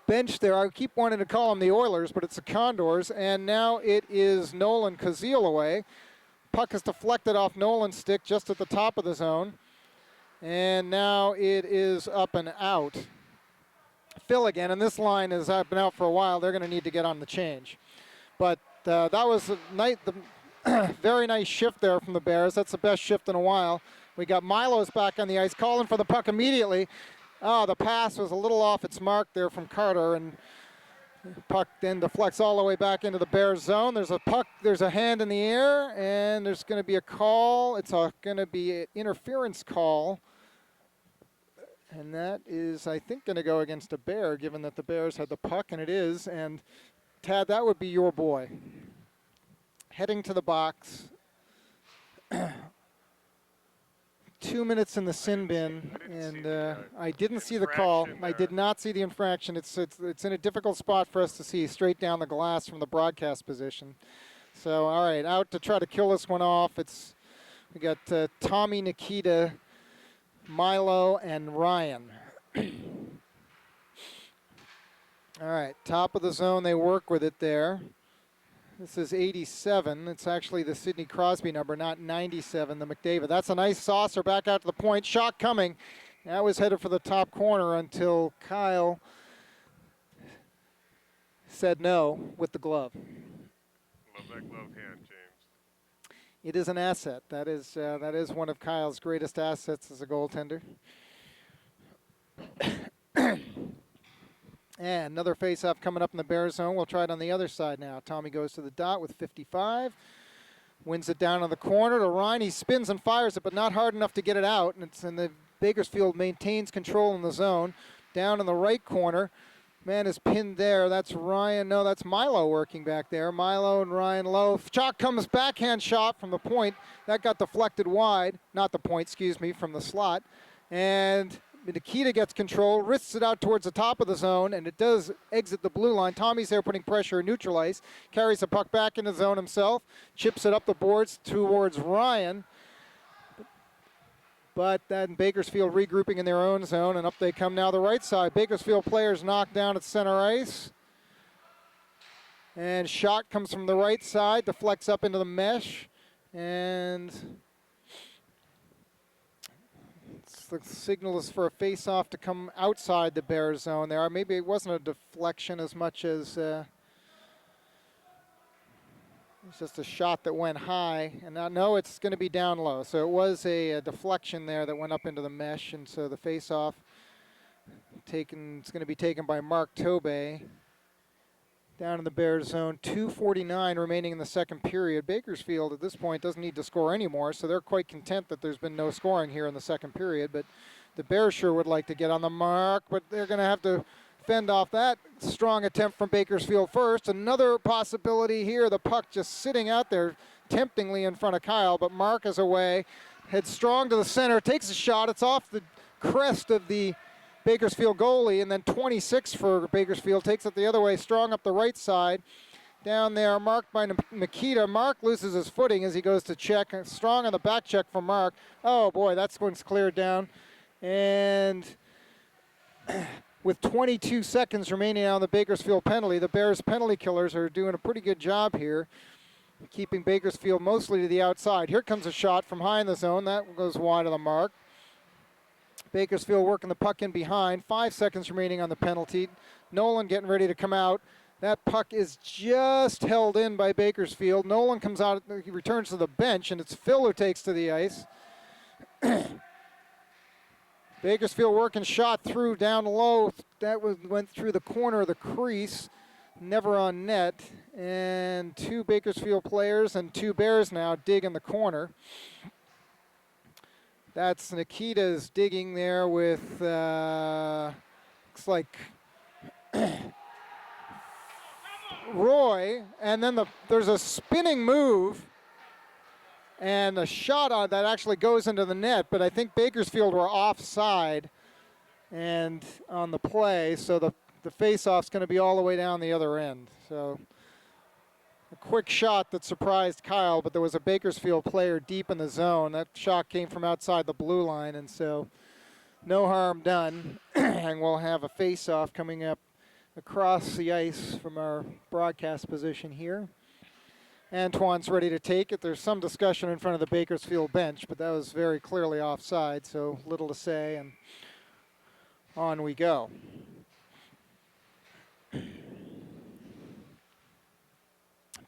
bench there. I keep wanting to call them the Oilers, but it's the Condors, and now it is Nolan Kazil away. Puck is deflected off Nolan's stick just at the top of the zone, and now it is up and out. Phil again, and this line has been out for a while. They're going to need to get on the change. But that was a very nice shift there from the Bears. That's the best shift in a while. We got Milo's back on the ice, calling for the puck immediately. The pass was a little off its mark there from Carter, and puck then deflects all the way back into the Bears zone. There's a puck, there's a hand in the air, and there's going to be a call. It's going to be an interference call. And that is, I think, going to go against a Bear, given that the Bears had the puck, and it is. And, Tad, that would be your boy. Heading to the box. 2 minutes in the sin bin, and I didn't see the call. I did not see the infraction. It's in a difficult spot for us to see straight down the glass from the broadcast position. So, all right, out to try to kill this one off. We got Tommy, Nikita, Milo, and Ryan. All right, top of the zone, they work with it there. This is 87. It's actually the Sidney Crosby number, not 97, the McDavid. That's a nice saucer back out to the point. Shot coming. That was headed for the top corner until Kyle said no with the glove.
Love that glove hand, James.
It is an asset. That is one of Kyle's greatest assets as a goaltender. And another face-off coming up in the Bears zone. We'll try it on the other side now. Tommy goes to the dot with 55. Wins it down on the corner to Ryan. He spins and fires it, but not hard enough to get it out. And the Bakersfield maintains control in the zone. Down in the right corner. Man is pinned there. That's Ryan. No, that's Milo working back there. Milo and Ryan low. Chalk comes backhand shot from the point. That got deflected wide. Not the point, excuse me, from the slot. And Nikita gets control, wrists it out towards the top of the zone, and it does exit the blue line. Tommy's there putting pressure, neutralize, carries the puck back into the zone himself, chips it up the boards towards Ryan. But then Bakersfield regrouping in their own zone, and up they come now the right side. Bakersfield players knocked down at center ice. And shot comes from the right side, deflects up into the mesh, and the signal is for a face-off to come outside the Bears zone there. Maybe it wasn't a deflection as much as it's just a shot that went high. And now, no, it's going to be down low. So it was a deflection there that went up into the mesh. And so the face-off it's going to be taken by Mark Tobey. Down in the Bears zone, 2:49 remaining in the second period. Bakersfield at this point doesn't need to score anymore, so they're quite content that there's been no scoring here in the second period. But the Bears sure would like to get on the mark, but they're going to have to fend off that strong attempt from Bakersfield first. Another possibility here, the puck just sitting out there temptingly in front of Kyle, but Mark is away, heads strong to the center, takes a shot. It's off the crest of the Bakersfield goalie, and then 26 for Bakersfield takes it the other way, strong up the right side. Down there, marked by Nikita. Mark loses his footing as he goes to check. Strong on the back check from Mark. Oh boy, that's one's cleared down. And with 22 seconds remaining on the Bakersfield penalty, the Bears penalty killers are doing a pretty good job here, keeping Bakersfield mostly to the outside. Here comes a shot from high in the zone. That goes wide of the mark. Bakersfield working the puck in behind. 5 seconds remaining on the penalty. Nolan getting ready to come out. That puck is just held in by Bakersfield. Nolan comes out, he returns to the bench, and it's Phil who takes to the ice. Bakersfield working shot through down low. That went through the corner of the crease, never on net. And 2 Bakersfield players and 2 Bears now dig in the corner. That's Nikita's digging there with, looks like Roy, and then there's a spinning move and a shot on that actually goes into the net, but I think Bakersfield were offside and on the play, so the face-off's going to be all the way down the other end. So a quick shot that surprised Kyle, but there was a Bakersfield player deep in the zone. That shot came from outside the blue line, and so no harm done. And we'll have a face-off coming up across the ice from our broadcast position here. Antoine's ready to take it. There's some discussion in front of the Bakersfield bench, but that was very clearly offside, so little to say, and on we go.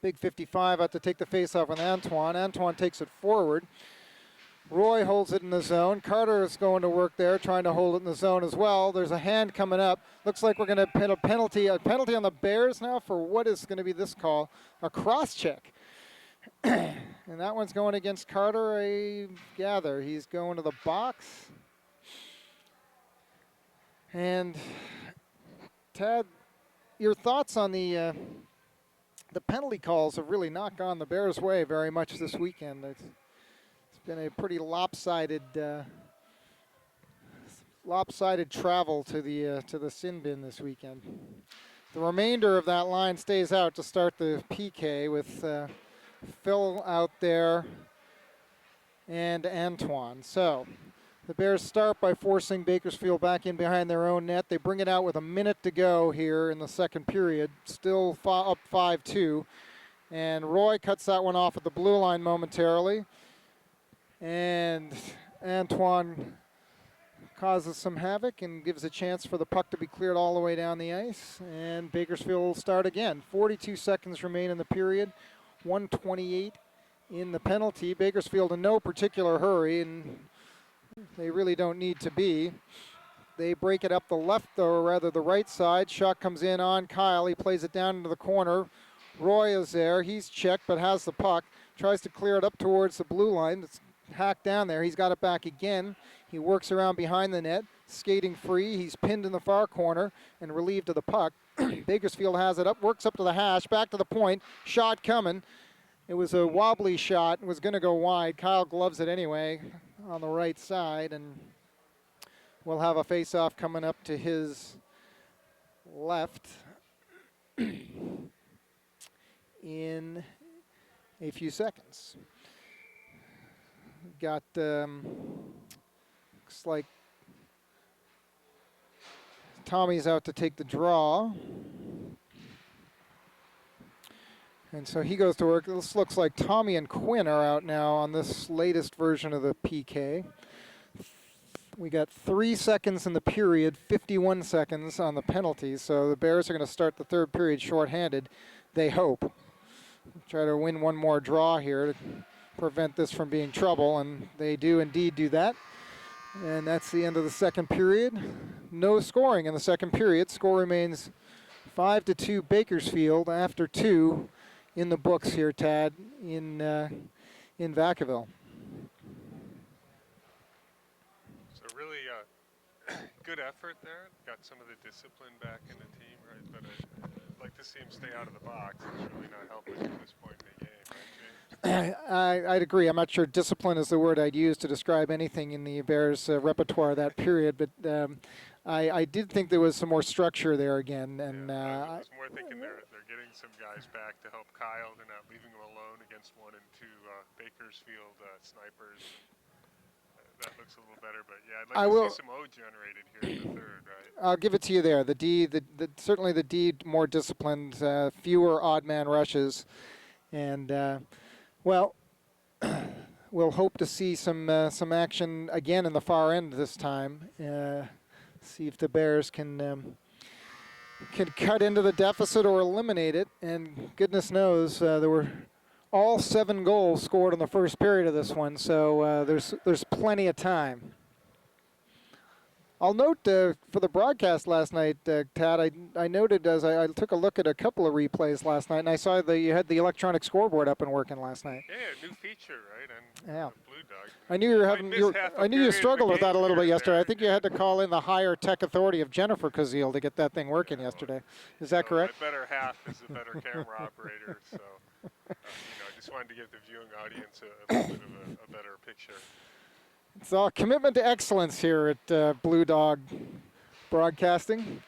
Big 55 out to take the face-off with Antoine. Antoine takes it forward. Roy holds it in the zone. Carter is going to work there, trying to hold it in the zone as well. There's a hand coming up. Looks like we're going to pin a penalty on the Bears now for what is going to be this call, a cross-check. And that one's going against Carter, I gather. He's going to the box. And Tad, your thoughts on the penalty calls have really not gone the Bears' way very much this weekend. It's been a pretty lopsided travel to the sin bin this weekend. The remainder of that line stays out to start the PK with Phil out there, and Antoine. So the Bears start by forcing Bakersfield back in behind their own net. They bring it out with a minute to go here in the second period, still up 5-2. And Roy cuts that one off at the blue line momentarily. And Antoine causes some havoc and gives a chance for the puck to be cleared all the way down the ice. And Bakersfield will start again. 42 seconds remain in the period. 1:28 in the penalty. Bakersfield in no particular hurry, and they really don't need to be. They break it up the left, or rather the right side. Shot comes in on Kyle. He plays it down into the corner. Roy is there. He's checked but has the puck. Tries to clear it up towards the blue line. It's hacked down there. He's got it back again. He works around behind the net, skating free. He's pinned in the far corner and relieved of the puck. Bakersfield has it up, works up to the hash, back to the point. Shot coming. It was a wobbly shot. It was going to go wide. Kyle gloves it anyway on the right side, and we'll have a face-off coming up to his left in a few seconds. Got, looks like Tommy's out to take the draw. And so he goes to work. This looks like Tommy and Quinn are out now on this latest version of the PK. We got 3 seconds in the period, 51 seconds on the penalties. So the Bears are going to start the third period shorthanded, they hope. Try to win one more draw here to prevent this from being trouble, and they do indeed do that. And that's the end of the second period. No scoring in the second period. Score remains 5-2 Bakersfield after 2 in the books here, Tad, in Vacaville.
So really good effort there. Got some of the discipline back in the team, right? But I'd like to see him stay out of the box. It's really not helping at this point in the game, right, James?
I'd agree. I'm not sure discipline is the word I'd use to describe anything in the Bears' repertoire that period, but I did think there was some more structure there again. And
I was more thinking they're getting some guys back to help Kyle. They're not leaving him alone against 1 and 2 Bakersfield snipers. That looks a little better, but yeah, I'd like to see some O generated here in the third, right?
I'll give it to you there. The D, certainly the D more disciplined, fewer odd man rushes, and well, we'll hope to see some action again in the far end this time. See if the Bears can cut into the deficit or eliminate it. And goodness knows there were all 7 goals scored in the first period of this one, so there's plenty of time. I'll note for the broadcast last night, Tad, I noted as I took a look at a couple of replays last night, and I saw that you had the electronic scoreboard up and working last night.
Yeah, new feature, right?
Yeah.
Blue Dog.
I knew I knew you struggled with that a little bit yesterday. I think you had to call in the higher tech authority of Jennifer Kazil to get that thing working yesterday. Is that correct?
My better half is a better camera operator, so I just wanted to give the viewing audience a little bit of a better picture.
It's a commitment to excellence here at Blue Dog Broadcasting.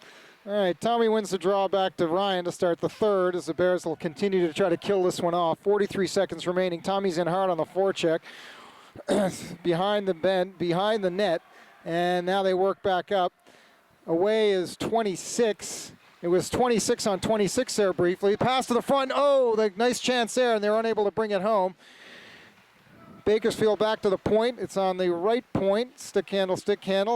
All right, Tommy wins the draw back to Ryan to start the third as the Bears will continue to try to kill this one off. 43 seconds remaining. Tommy's in hard on the forecheck behind the net, and now they work back up. Away is 26. It was 26 on 26 there briefly. Pass to the front. Oh, the nice chance there, and they're unable to bring it home. Bakersfield back to the point. It's on the right point. Stick handle.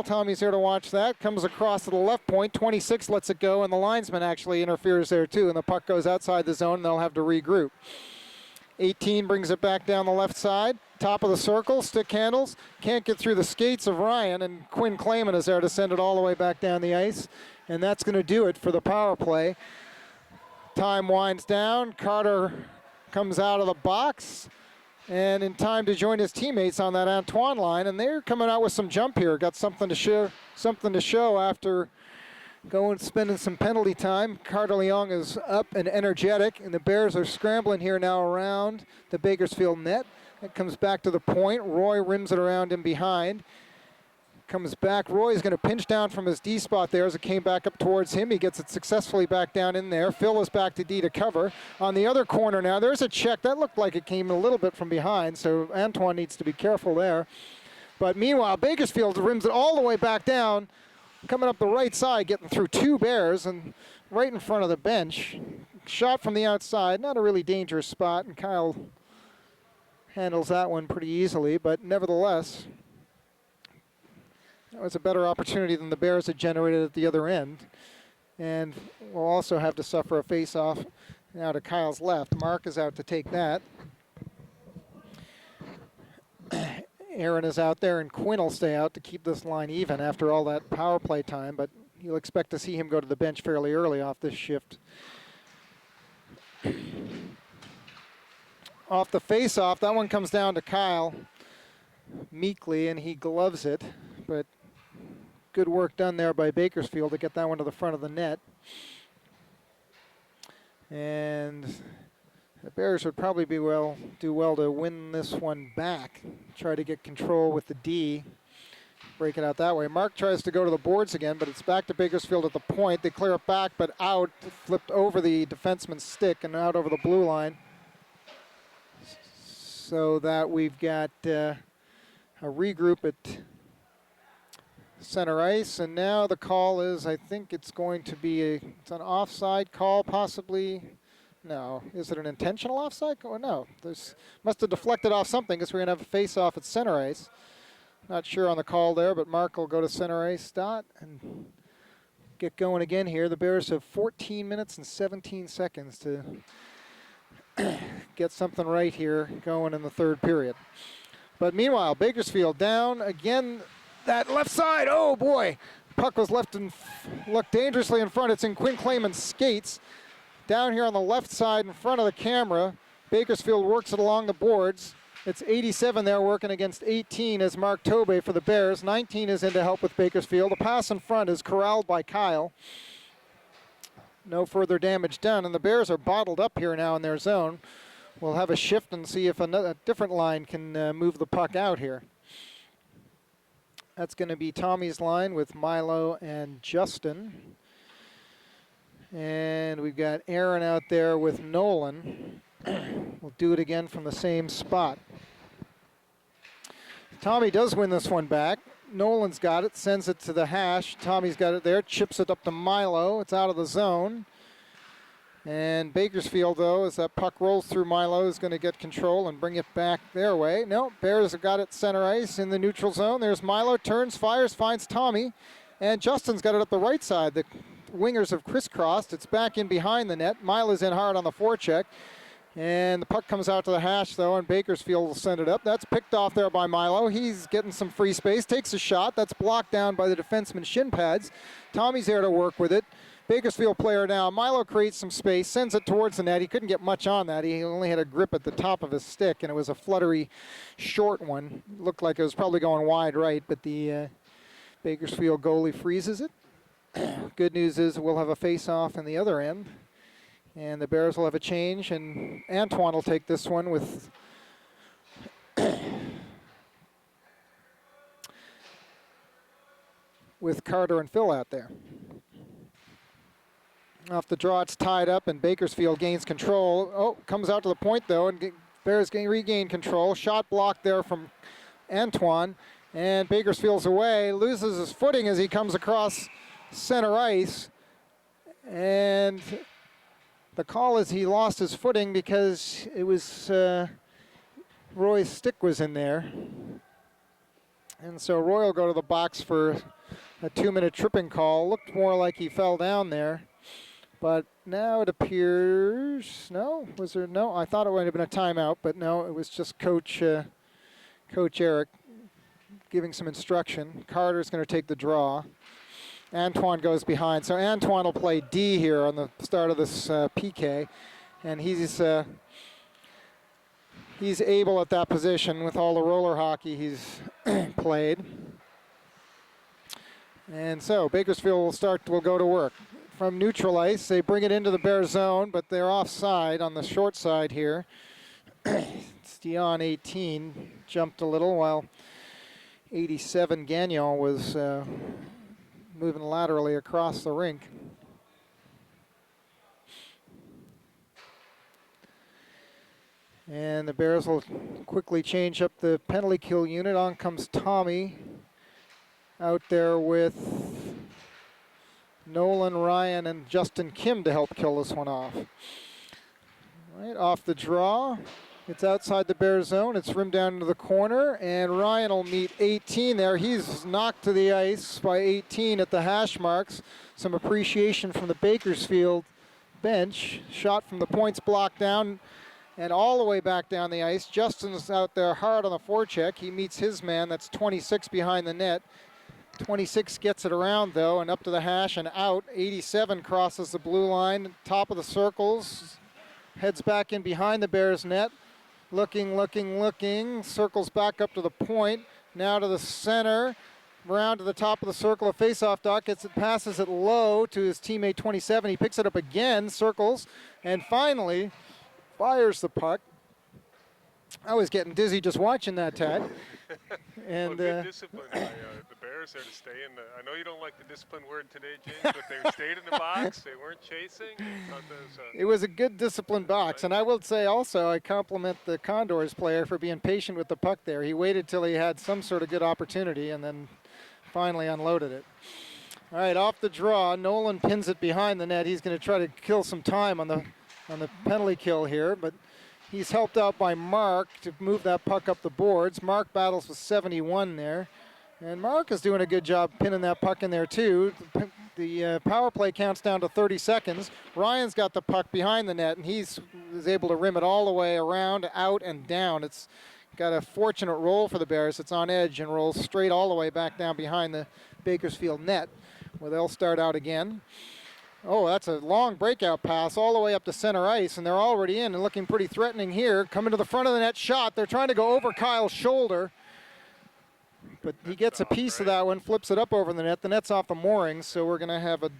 Tommy's here to watch that. Comes across to the left point. 26 lets it go, and the linesman actually interferes there too, and the puck goes outside the zone, and they'll have to regroup. 18 brings it back down the left side. Top of the circle. Stick handles. Can't get through the skates of Ryan, and Quinn Clayman is there to send it all the way back down the ice, and that's going to do it for the power play. Time winds down. Carter comes out of the box, and in time to join his teammates on that Antoine line, and they're coming out with some jump here. Got something to show after spending some penalty time. Carter Leong is up and energetic, and the Bears are scrambling here now around the Bakersfield net. It comes back to the point. Roy rims it around him behind. Comes back. Roy's going to pinch down from his D spot there as it came back up towards him. He gets it successfully back down in there. Phil is back to D to cover. On the other corner now, there's a check. That looked like it came a little bit from behind, so Antoine needs to be careful there. But meanwhile, Bakersfield rims it all the way back down, coming up the right side, getting through 2 Bears and right in front of the bench. Shot from the outside, not a really dangerous spot, and Kyle handles that one pretty easily, but nevertheless, that was a better opportunity than the Bears had generated at the other end. And we'll also have to suffer a face-off now to Kyle's left. Mark is out to take that. Aaron is out there, and Quinn will stay out to keep this line even after all that power play time, but you'll expect to see him go to the bench fairly early off this shift. Off the face-off, that one comes down to Kyle meekly, and he gloves it, but good work done there by Bakersfield to get that one to the front of the net. And the Bears would probably do well to win this one back, try to get control with the D, break it out that way. Mark tries to go to the boards again, but it's back to Bakersfield at the point. They clear it back, but out, flipped over the defenseman's stick and out over the blue line. So that we've got a regroup at center ice, and now the call is, I think it's going to be it's an offside call, possibly. No, is it an intentional offside? Oh no, must have deflected off something because we're gonna have a face-off at center ice. Not sure on the call there, but Mark will go to center ice dot and get going again here. The Bears have 14 minutes and 17 seconds to get something right here going in the third period. But meanwhile, Bakersfield down again. That left side, oh boy. Puck was looked dangerously in front. It's in Quinn Clayman's skates. Down here on the left side in front of the camera. Bakersfield works it along the boards. It's 87 there working against 18 as Mark Tobey for the Bears. 19 is in to help with Bakersfield. The pass in front is corralled by Kyle. No further damage done, and the Bears are bottled up here now in their zone. We'll have a shift and see if a different line can move the puck out here. That's going to be Tommy's line with Milo and Justin. And we've got Aaron out there with Nolan. We'll do it again from the same spot. Tommy does win this one back. Nolan's got it, sends it to the hash. Tommy's got it there, chips it up to Milo. It's out of the zone. And Bakersfield, though, as that puck rolls through Milo, is going to get control and bring it back their way. No, Bears have got it center ice in the neutral zone. There's Milo, turns, fires, finds Tommy. And Justin's got it up the right side. The wingers have crisscrossed. It's back in behind the net. Milo's in hard on the forecheck. And the puck comes out to the hash, though, and Bakersfield will send it up. That's picked off there by Milo. He's getting some free space, takes a shot. That's blocked down by the defenseman's shin pads. Tommy's there to work with it. Bakersfield player now. Milo creates some space, sends it towards the net. He couldn't get much on that. He only had a grip at the top of his stick, and it was a fluttery short one. Looked like it was probably going wide right, but the Bakersfield goalie freezes it. Good news is we'll have a face-off in the other end, and the Bears will have a change, and Antoine will take this one with with Carter and Phil out there. Off the draw, it's tied up, and Bakersfield gains control. Oh, comes out to the point, though, and Bears regain control. Shot blocked there from Antoine, and Bakersfield's away. Loses his footing as he comes across center ice. And the call is he lost his footing because it was Roy's stick was in there. And so Roy will go to the box for a 2-minute tripping call. Looked more like he fell down there. But now it appears, no, was there, no, I thought it might have been a timeout, but no, it was just Coach Eric giving some instruction. Carter's going to take the draw. Antoine goes behind. So Antoine will play D here on the start of this PK. And he's able at that position with all the roller hockey he's played. And so Bakersfield will go to work. From neutral ice, they bring it into the Bear zone, but they're offside on the short side here. It's Dion 18, jumped a little while 87 Gagnon was moving laterally across the rink. And the Bears will quickly change up the penalty kill unit. On comes Tommy out there with Nolan, Ryan, and Justin Kim to help kill this one off. Right off the draw. It's outside the Bear zone. It's rimmed down into the corner, and Ryan will meet 18 there. He's knocked to the ice by 18 at the hash marks. Some appreciation from the Bakersfield bench. Shot from the points blocked down and all the way back down the ice. Justin's out there hard on the forecheck. He meets his man. That's 26 behind the net. 26 gets it around, though, and up to the hash and out. 87 crosses the blue line, top of the circles, heads back in behind the Bears net. Looking, circles back up to the point, now to the center, around to the top of the circle. A face-off dot passes it low to his teammate 27. He picks it up again, circles, and finally fires the puck. I was getting dizzy just watching that, Tad. And
well, good discipline by the Bears there to stay in the. I know you don't like the discipline word today, James, but they stayed in the box. They weren't chasing.
It was a good disciplined box, and I will say also I compliment the Condors player for being patient with the puck there. He waited till he had some sort of good opportunity and then finally unloaded it. All right, off the draw, Nolan pins it behind the net. He's going to try to kill some time on the penalty kill here, but he's helped out by Mark to move that puck up the boards. Mark battles with 71 there. And Mark is doing a good job pinning that puck in there too. The power play counts down to 30 seconds. Ryan's got the puck behind the net, and he's able to rim it all the way around, out, and down. It's got a fortunate roll for the Bears. It's on edge and rolls straight all the way back down behind the Bakersfield net, where they'll start out again. Oh, that's a long breakout pass all the way up to center ice, and they're already in and looking pretty threatening here. Coming to the front of the net shot. They're trying to go over Kyle's shoulder, but he gets a piece of that one, flips it up over the net. The net's off the moorings, so we're going to have a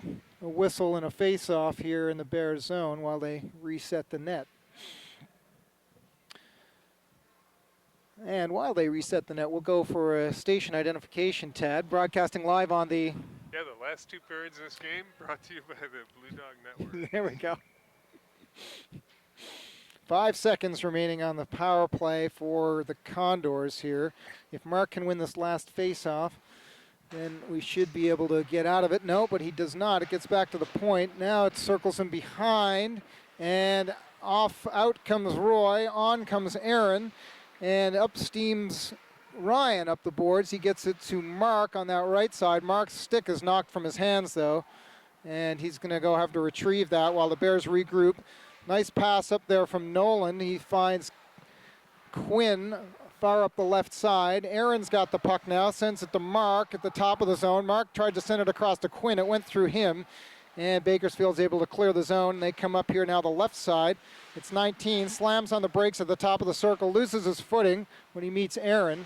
whistle and a face-off here in the Bears zone while they reset the net. And while they reset the net, we'll go for a station identification, Tad. Broadcasting live on the...
Yeah, the last two periods of this game brought to you by the Blue Dog Network.
There we go. 5 seconds remaining on the power play for the Condors here. If Mark can win this last face-off, then we should be able to get out of it. No, but he does not. It gets back to the point. Now it circles him behind, and out comes Roy, on comes Aaron, and up steams Ryan up the boards. He gets it to Mark on that right side. Mark's stick is knocked from his hands, though, and he's going to have to retrieve that while the Bears regroup. Nice pass up there from Nolan. He finds Quinn far up the left side. Aaron's got the puck now, sends it to Mark at the top of the zone. Mark tried to send it across to Quinn. It went through him, and Bakersfield's able to clear the zone. They come up here now the left side. It's 19, slams on the brakes at the top of the circle, loses his footing when he meets Aaron.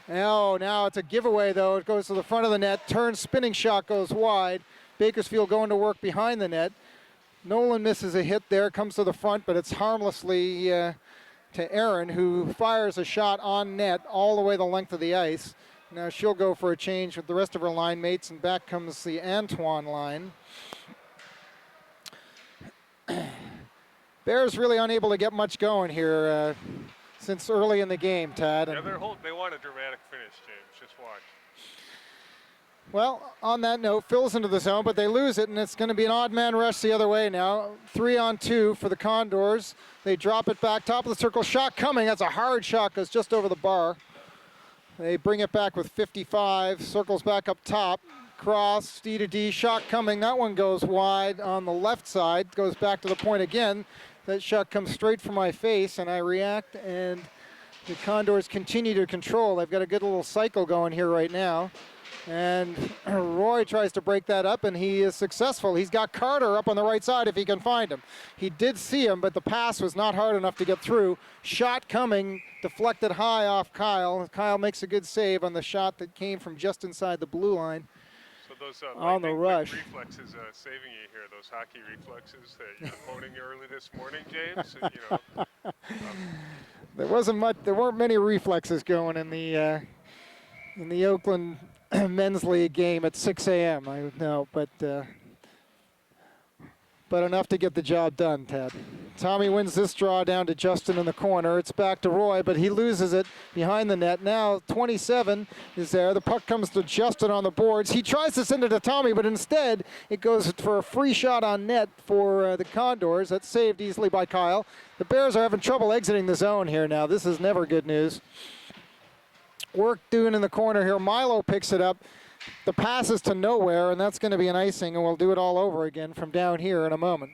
Oh, now it's a giveaway, though. It goes to the front of the net, turns, spinning shot goes wide. Bakersfield going to work behind the net. Nolan misses a hit there, comes to the front, but it's harmlessly to Aaron, who fires a shot on net all the way the length of the ice. Now she'll go for a change with the rest of her line mates, and back comes the Antoine line. Bears really unable to get much going here since early in the game, Tad.
Yeah, they want a dramatic finish, James. Just watch.
Well, on that note, Phil's into the zone, but they lose it, and it's going to be an odd man rush the other way now. 3-on-2 for the Condors. They drop it back, top of the circle, shot coming. That's a hard shot, goes just over the bar. They bring it back with 55, circles back up top. Cross, D to D, shot coming. That one goes wide on the left side, goes back to the point again. That shot comes straight for my face, and I react, and the Condors continue to control. They've got a good little cycle going here right now. And Roy tries to break that up, and he is successful. He's got Carter up on the right side if he can find him. He did see him, but the pass was not hard enough to get through. Shot coming, deflected high off Kyle. Kyle makes a good save on the shot that came from just inside the blue line.
So those
on the rush.
reflexes saving you here, those hockey reflexes that you're quoting early this morning, James.
There weren't many reflexes going in the in the Oakland Men's League game at 6 a.m. I know, but enough to get the job done, Ted. Tommy wins this draw down to Justin in the corner. It's back to Roy, but he loses it behind the net. Now 27 is there. The puck comes to Justin on the boards. He tries to send it to Tommy, but instead it goes for a free shot on net for the Condors. That's saved easily by Kyle. The Bears are having trouble exiting the zone here now. This is never good news. Work doing in the corner here. Milo picks it up. The pass is to nowhere, and that's going to be an icing, and we'll do it all over again from down here in a moment.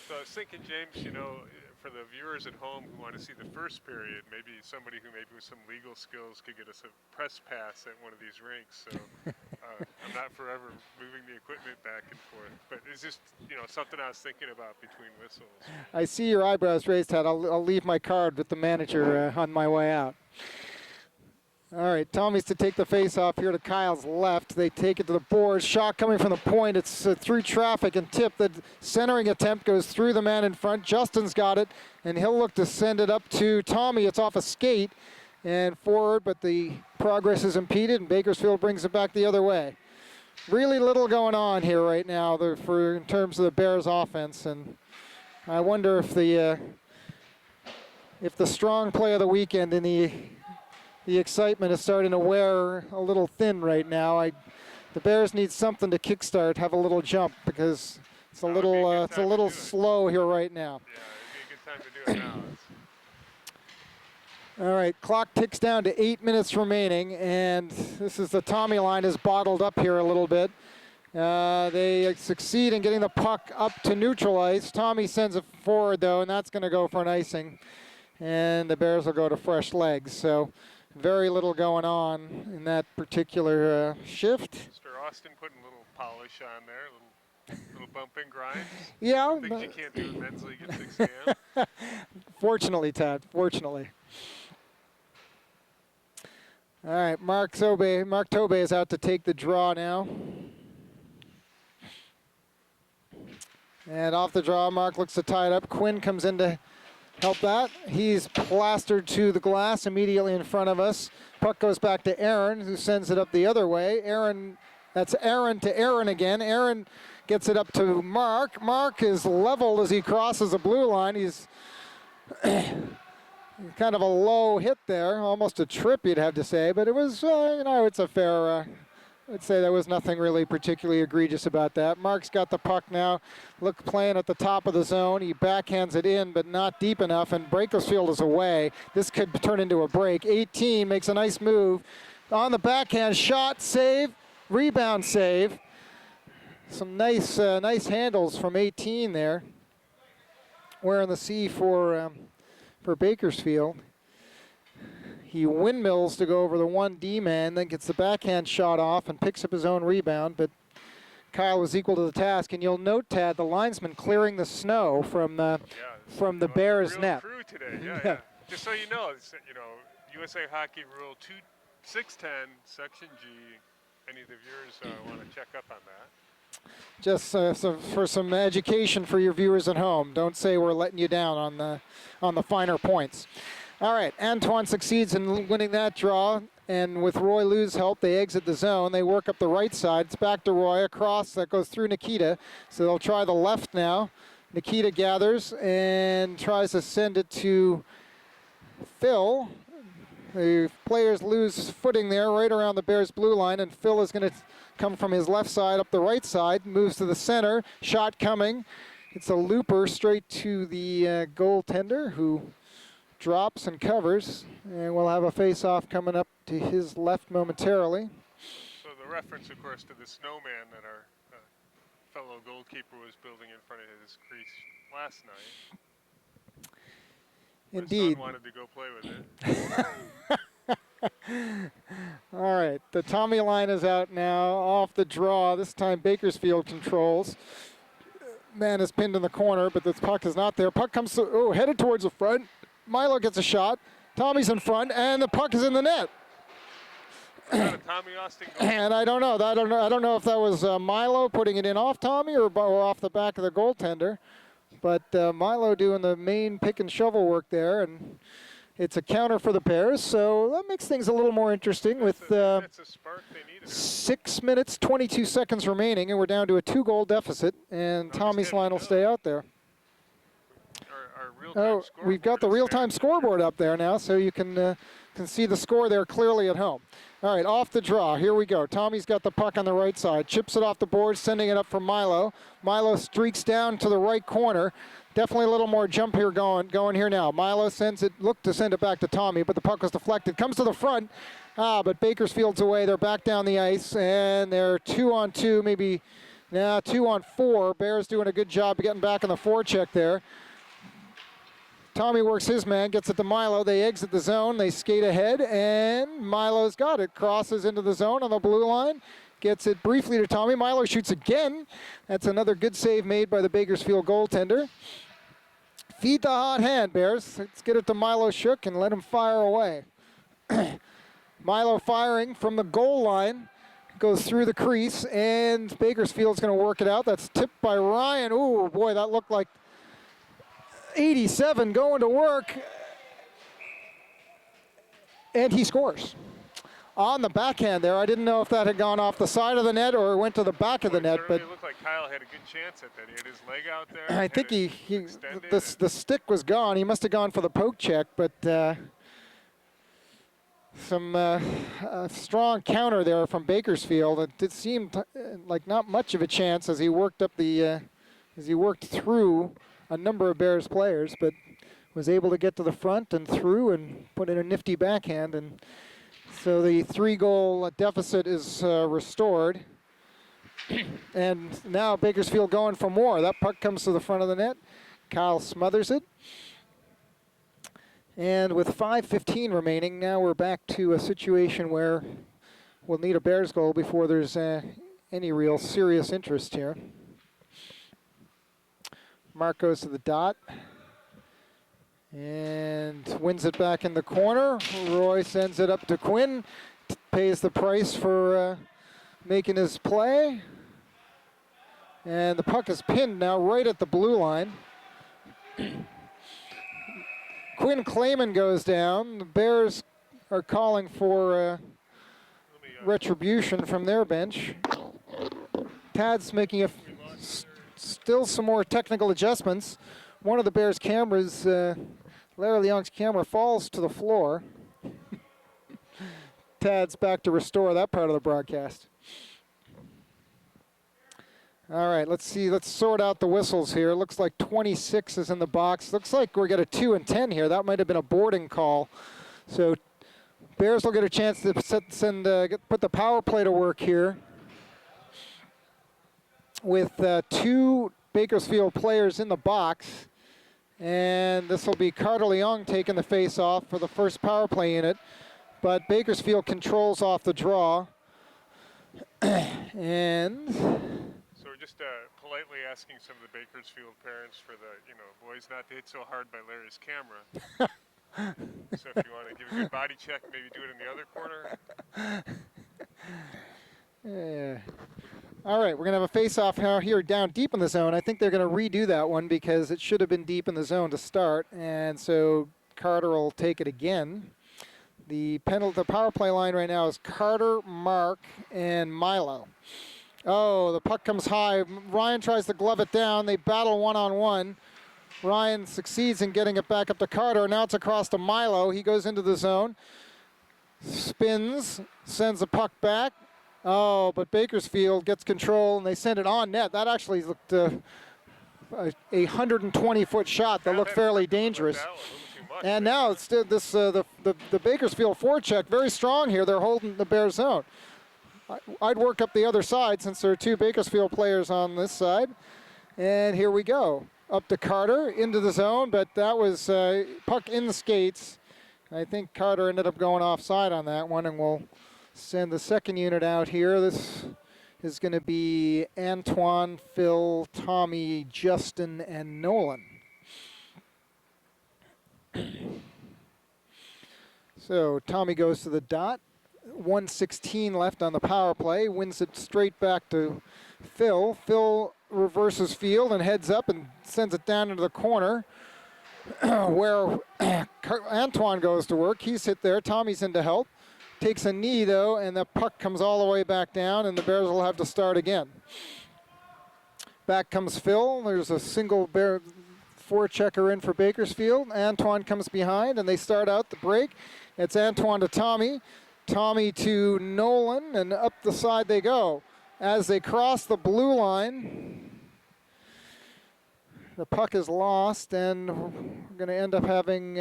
So I was thinking, James, you know, for the viewers at home who want to see the first period, maybe somebody who maybe with some legal skills could get us a press pass at one of these rinks. So I'm not forever moving the equipment back and forth, but it's just, you know, something I was thinking about between whistles.
I see your eyebrows raised, Ted. I'll leave my card with the manager on my way out. All right, Tommy's to take the face-off here to Kyle's left. They take it to the boards. Shot coming from the point. It's through traffic and tipped. The centering attempt goes through the man in front. Justin's got it, and he'll look to send it up to Tommy. It's off a skate and forward, but the progress is impeded, and Bakersfield brings it back the other way. Really little going on here right now in terms of the Bears' offense, and I wonder if the strong play of the weekend in the excitement is starting to wear a little thin right now. The Bears need something to kickstart, have a little jump, because it's a little slow here right now.
Yeah, it'd be a good time to do it now.
All right, clock ticks down to 8 minutes remaining, and this is the Tommy line is bottled up here a little bit. They succeed in getting the puck up to neutral ice. Tommy sends it forward, though, and that's going to go for an icing. And the Bears will go to fresh legs. So very little going on in that particular shift.
Mr. Austin putting a little polish on there, a little bump and grind.
Yeah.
Things you can't do in men's league at 6 a.m.
Fortunately, Tad, fortunately. All right, Mark Tobey is out to take the draw now. And off the draw, Mark looks to tie it up. Quinn comes in to help that. He's plastered to the glass immediately in front of us. Puck goes back to Aaron, who sends it up the other way. That's Aaron to Aaron again. Aaron gets it up to Mark. Mark is leveled as he crosses the blue line. He's kind of a low hit there, almost a trip you'd have to say, but it was, it's a fair, I'd say there was nothing really particularly egregious about that. Mark's got the puck now, playing at the top of the zone. He backhands it in, but not deep enough, and Bakersfield is away. This could turn into a break. 18 makes a nice move. On the backhand, shot, save, rebound save. Some nice handles from 18 there. Wearing the C for Bakersfield. He windmills to go over the 1D man, then gets the backhand shot off and picks up his own rebound, but Kyle was equal to the task. And you'll note, Tad, the linesman clearing the snow from the Bears' net.
Crew today. Yeah. Just so you know, USA Hockey Rule 610, Section G. Any of the viewers want to check up on that?
Just for some education for your viewers at home. Don't say we're letting you down on the finer points. All right, Antoine succeeds in winning that draw, and with Roy Lou's help, they exit the zone. They work up the right side. It's back to Roy, across, that goes through Nikita. So they'll try the left now. Nikita gathers and tries to send it to Phil. The players lose footing there right around the Bears' blue line, and Phil is going to come from his left side up the right side, moves to the center, shot coming. It's a looper straight to the goaltender, who drops and covers, and we'll have a face-off coming up to his left momentarily.
So the reference, of course, to the snowman that our fellow goalkeeper was building in front of his crease last night.
Indeed.
My son wanted to go play with it.
All right, the Tommy line is out now, off the draw. This time Bakersfield controls. Man is pinned in the corner, but the puck is not there. Puck comes headed towards the front. Milo gets a shot. Tommy's in front, and the puck is in the net.
Tommy Austin goal.
And I don't know. I don't know if that was Milo putting it in off Tommy or off the back of the goaltender. But Milo doing the main pick and shovel work there, and It's a counter for the Bears, so that makes things a little more interesting with
That's a spark they needed.
6 minutes, 22 seconds remaining, and we're down to a 2-goal deficit, and Tommy's line will stay out there.
Our real-time
We've got the real-time scoreboard up there now, so you can see the score there clearly at home. All right, off the draw, here we go. Tommy's got the puck on the right side, chips it off the board, sending it up for Milo. Milo streaks down to the right corner. Definitely a little more jump here going here now. Milo looked to send it back to Tommy, but the puck was deflected. Comes to the front, but Bakersfield's away. They're back down the ice, and they're 2-on-2, maybe 2-on-4. Bears doing a good job of getting back in the forecheck there. Tommy works his man, gets it to Milo. They exit the zone, they skate ahead, and Milo's got it. Crosses into the zone on the blue line. Gets it briefly to Tommy. Milo shoots again. That's another good save made by the Bakersfield goaltender. Feed the hot hand, Bears. Let's get it to Milo Shook and let him fire away. Milo firing from the goal line. Goes through the crease, and Bakersfield's going to work it out. That's tipped by Ryan. Ooh, boy, that looked like 87 going to work. And he scores. On the backhand there, I didn't know if that had gone off the side of the net or went to the back of the net, but
it looked like Kyle had a good chance at that. He had his leg out there.
I think the stick was gone. He must have gone for the poke check, but some strong counter there from Bakersfield. It did seem like not much of a chance as he worked up as he worked through a number of Bears players, but was able to get to the front and through and put in a nifty backhand. And so the 3-goal deficit is restored. And now Bakersfield going for more. That puck comes to the front of the net. Kyle smothers it. And with 5:15 remaining, now we're back to a situation where we'll need a Bears goal before there's any real serious interest here. Mark goes to the dot and wins it back in the corner. Roy sends it up to Quinn, pays the price for making his play. And the puck is pinned now right at the blue line. Quinn Clayman goes down. The Bears are calling for retribution from their bench. Tad's making still some more technical adjustments. One of the Bears' cameras, Larry Leong's camera, falls to the floor. Tad's back to restore that part of the broadcast. All right, let's see. Let's sort out the whistles here. Looks like 26 is in the box. Looks like we're getting a 2 and 10 here. That might have been a boarding call. So Bears will get a chance to put the power play to work here with 2 Bakersfield players in the box. And this will be Carter Leong taking the face off for the first power play unit. But Bakersfield controls off the draw. And
so we're just politely asking some of the Bakersfield parents for the, boys not to hit so hard by Larry's camera. So if you want to give a good body check, maybe do it in the other corner.
Yeah. All right, we're going to have a face-off here down deep in the zone. I think they're going to redo that one because it should have been deep in the zone to start. And so Carter will take it again. The power play line right now is Carter, Mark, and Milo. Oh, the puck comes high. Ryan tries to glove it down. They battle one-on-one. Ryan succeeds in getting it back up to Carter. Now it's across to Milo. He goes into the zone. Spins, sends the puck back. Oh, but Bakersfield gets control, and they send it on net. That actually looked a 120-foot shot that looked fairly dangerous. And now it's the Bakersfield forecheck, very strong here. They're holding the Bears zone. I'd work up the other side since there are 2 Bakersfield players on this side. And here we go. Up to Carter, into the zone, but that was puck in the skates. I think Carter ended up going offside on that one, and we'll send the second unit out here. This is going to be Antoine, Phil, Tommy, Justin, and Nolan. So Tommy goes to the dot. 1:16 left on the power play. Wins it straight back to Phil. Phil reverses field and heads up and sends it down into the corner. where Antoine goes to work. He's hit there. Tommy's in to help. Takes a knee, though, and the puck comes all the way back down, and the Bears will have to start again. Back comes Phil. There's a single Bear forechecker in for Bakersfield. Antoine comes behind, and they start out the break. It's Antoine to Tommy. Tommy to Nolan, and up the side they go. As they cross the blue line, the puck is lost, and we're going to end up having...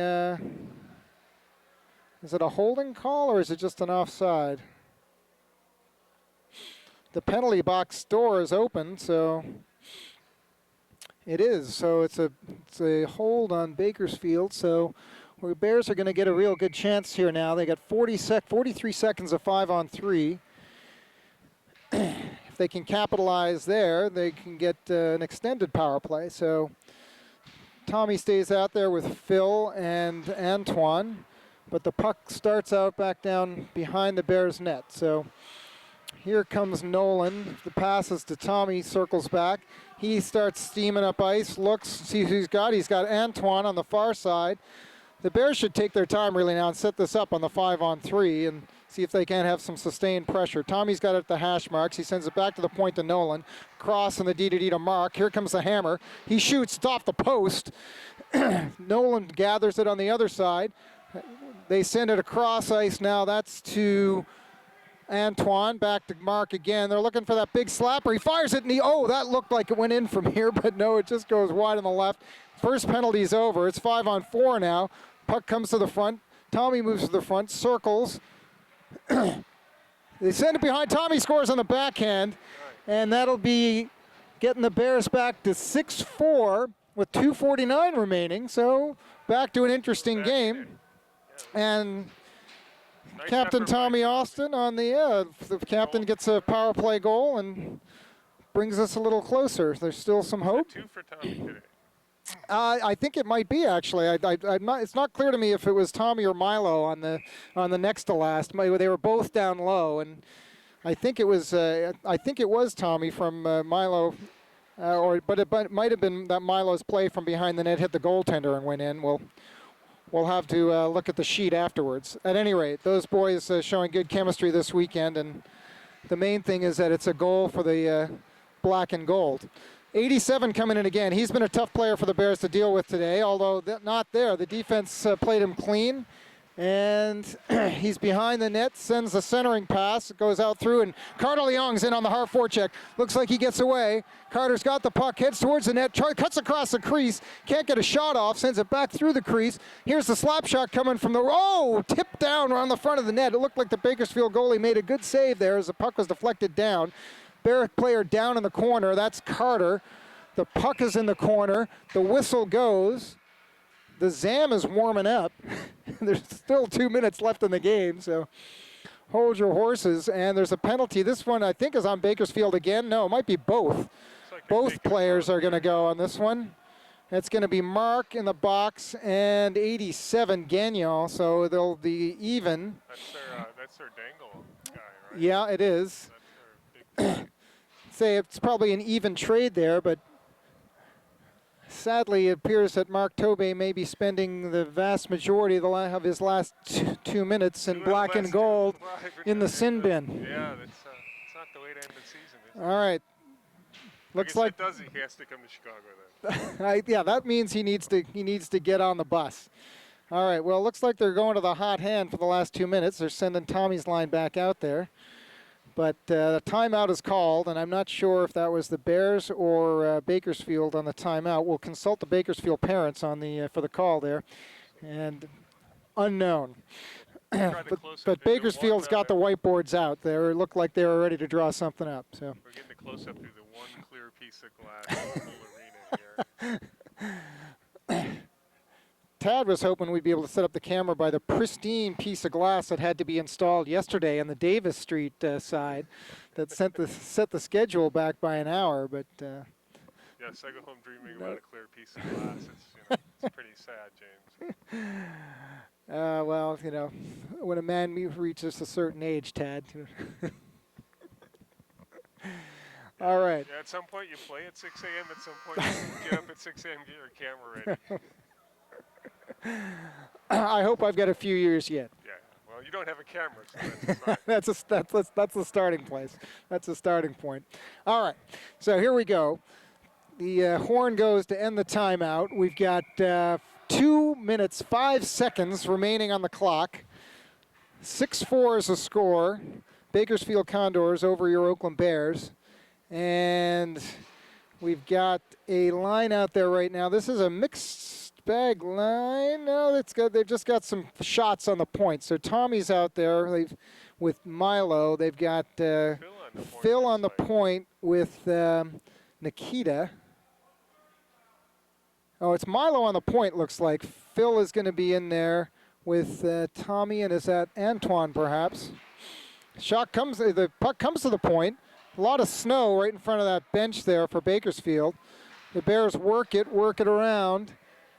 is it a holding call, or is it just an offside? The penalty box door is open, so it is. So it's a hold on Bakersfield. So the Bears are going to get a real good chance here now. They got 43 seconds of 5-on-3. If they can capitalize there, they can get an extended power play. So Tommy stays out there with Phil and Antoine. But the puck starts out back down behind the Bears' net. So here comes Nolan. The passes to Tommy, circles back. He starts steaming up ice, looks, sees who he's got. He's got Antoine on the far side. The Bears should take their time really now and set this up on the 5-on-3 and see if they can have some sustained pressure. Tommy's got it at the hash marks. He sends it back to the point to Nolan. Cross in the D-to-D to Mark. Here comes the hammer. He shoots. It's off the post. Nolan gathers it on the other side. They send it across ice now. That's to Antoine. Back to Mark again. They're looking for that big slapper. He fires it, and that looked like it went in from here, but no, it just goes wide on the left. First penalty's over. It's 5-on-4 now. Puck comes to the front. Tommy moves to the front, circles. They send it behind. Tommy scores on the backhand, and that'll be getting the Bears back to 6-4 with 2:49 remaining. So back to an interesting game. And
Nice
Captain
effort,
Tommy
Mike.
Austin on the captain gets a power play goal and brings us a little closer. There's still some hope.
2 for Tommy today.
I think it might be actually. I'm not. It's not clear to me if it was Tommy or Milo on the next to last. They were both down low, and I think it was. I think it was Tommy from Milo, but it might have been that Milo's play from behind the net hit the goaltender and went in. We'll have to look at the sheet afterwards. At any rate, those boys showing good chemistry this weekend, and the main thing is that it's a goal for the black and gold. 87 coming in again. He's been a tough player for the Bears to deal with today, although not there. The defense played him clean, and he's behind the net, sends the centering pass, goes out through, and Carter Leong's in on the hard forecheck. Looks like he gets away. Carter's got the puck, heads towards the net, cuts across the crease, can't get a shot off, sends it back through the crease. Here's the slap shot coming from tipped down around the front of the net. It looked like the Bakersfield goalie made a good save there as the puck was deflected down. Bear player down in the corner, that's Carter. The puck is in the corner, the whistle goes. The Zam is warming up. There's still 2 minutes left in the game, so hold your horses. And there's a penalty. This one, I think, is on Bakersfield again. No, it might be both.
Like
Both players are going to go on this one. It's going to be Mark in the box and 87 Gagnon, so they'll be even.
That's their dangle guy, right?
Yeah, it is.
That's their big
Say it's probably an even trade there, but sadly, it appears that Mark Tobey may be spending the vast majority of his last 2 minutes in black and gold in the sin bin.
Yeah, it's not the way to end the season. Is it?
All right. Looks like
it does. He has to come to Chicago then.
yeah, that means he needs to get on the bus. All right. Well, it looks like they're going to the hot hand for the last 2 minutes. They're sending Tommy's line back out there. But the timeout is called, and I'm not sure if that was the Bears or Bakersfield on the timeout. We'll consult the Bakersfield parents on the for the call there, and unknown. but Bakersfield's got the whiteboards out. They look like they were ready to draw something up. So
We're getting the close-up through the one clear piece of glass in the whole arena here.
Tad was hoping we'd be able to set up the camera by the pristine piece of glass that had to be installed yesterday on the Davis Street side that set the schedule back by an hour. But
yes, I go home dreaming about a clear piece of glass. It's pretty sad, James.
well, when a man reaches a certain age, Tad. All right.
Yeah, at some point you play at 6 a.m. At some point you get up at 6 a.m. get your camera ready.
I hope I've got a few years yet.
Yeah. Well, you don't have a camera, so that's fine.
That's the starting place. That's the starting point. All right, so here we go. The horn goes to end the timeout. We've got 2 minutes, 5 seconds remaining on the clock. 6-4 is the score. Bakersfield Condors over your Oakland Bears. And we've got a line out there right now. This is a mixed bag line. No, they've just got some shots on the point. So Tommy's out there with Milo. They've got Phil on the point with Nikita. Oh, it's Milo on the point, looks like. Phil is going to be in there with Tommy, and is that Antoine, perhaps? The puck comes to the point. A lot of snow right in front of that bench there for Bakersfield. The Bears work it around,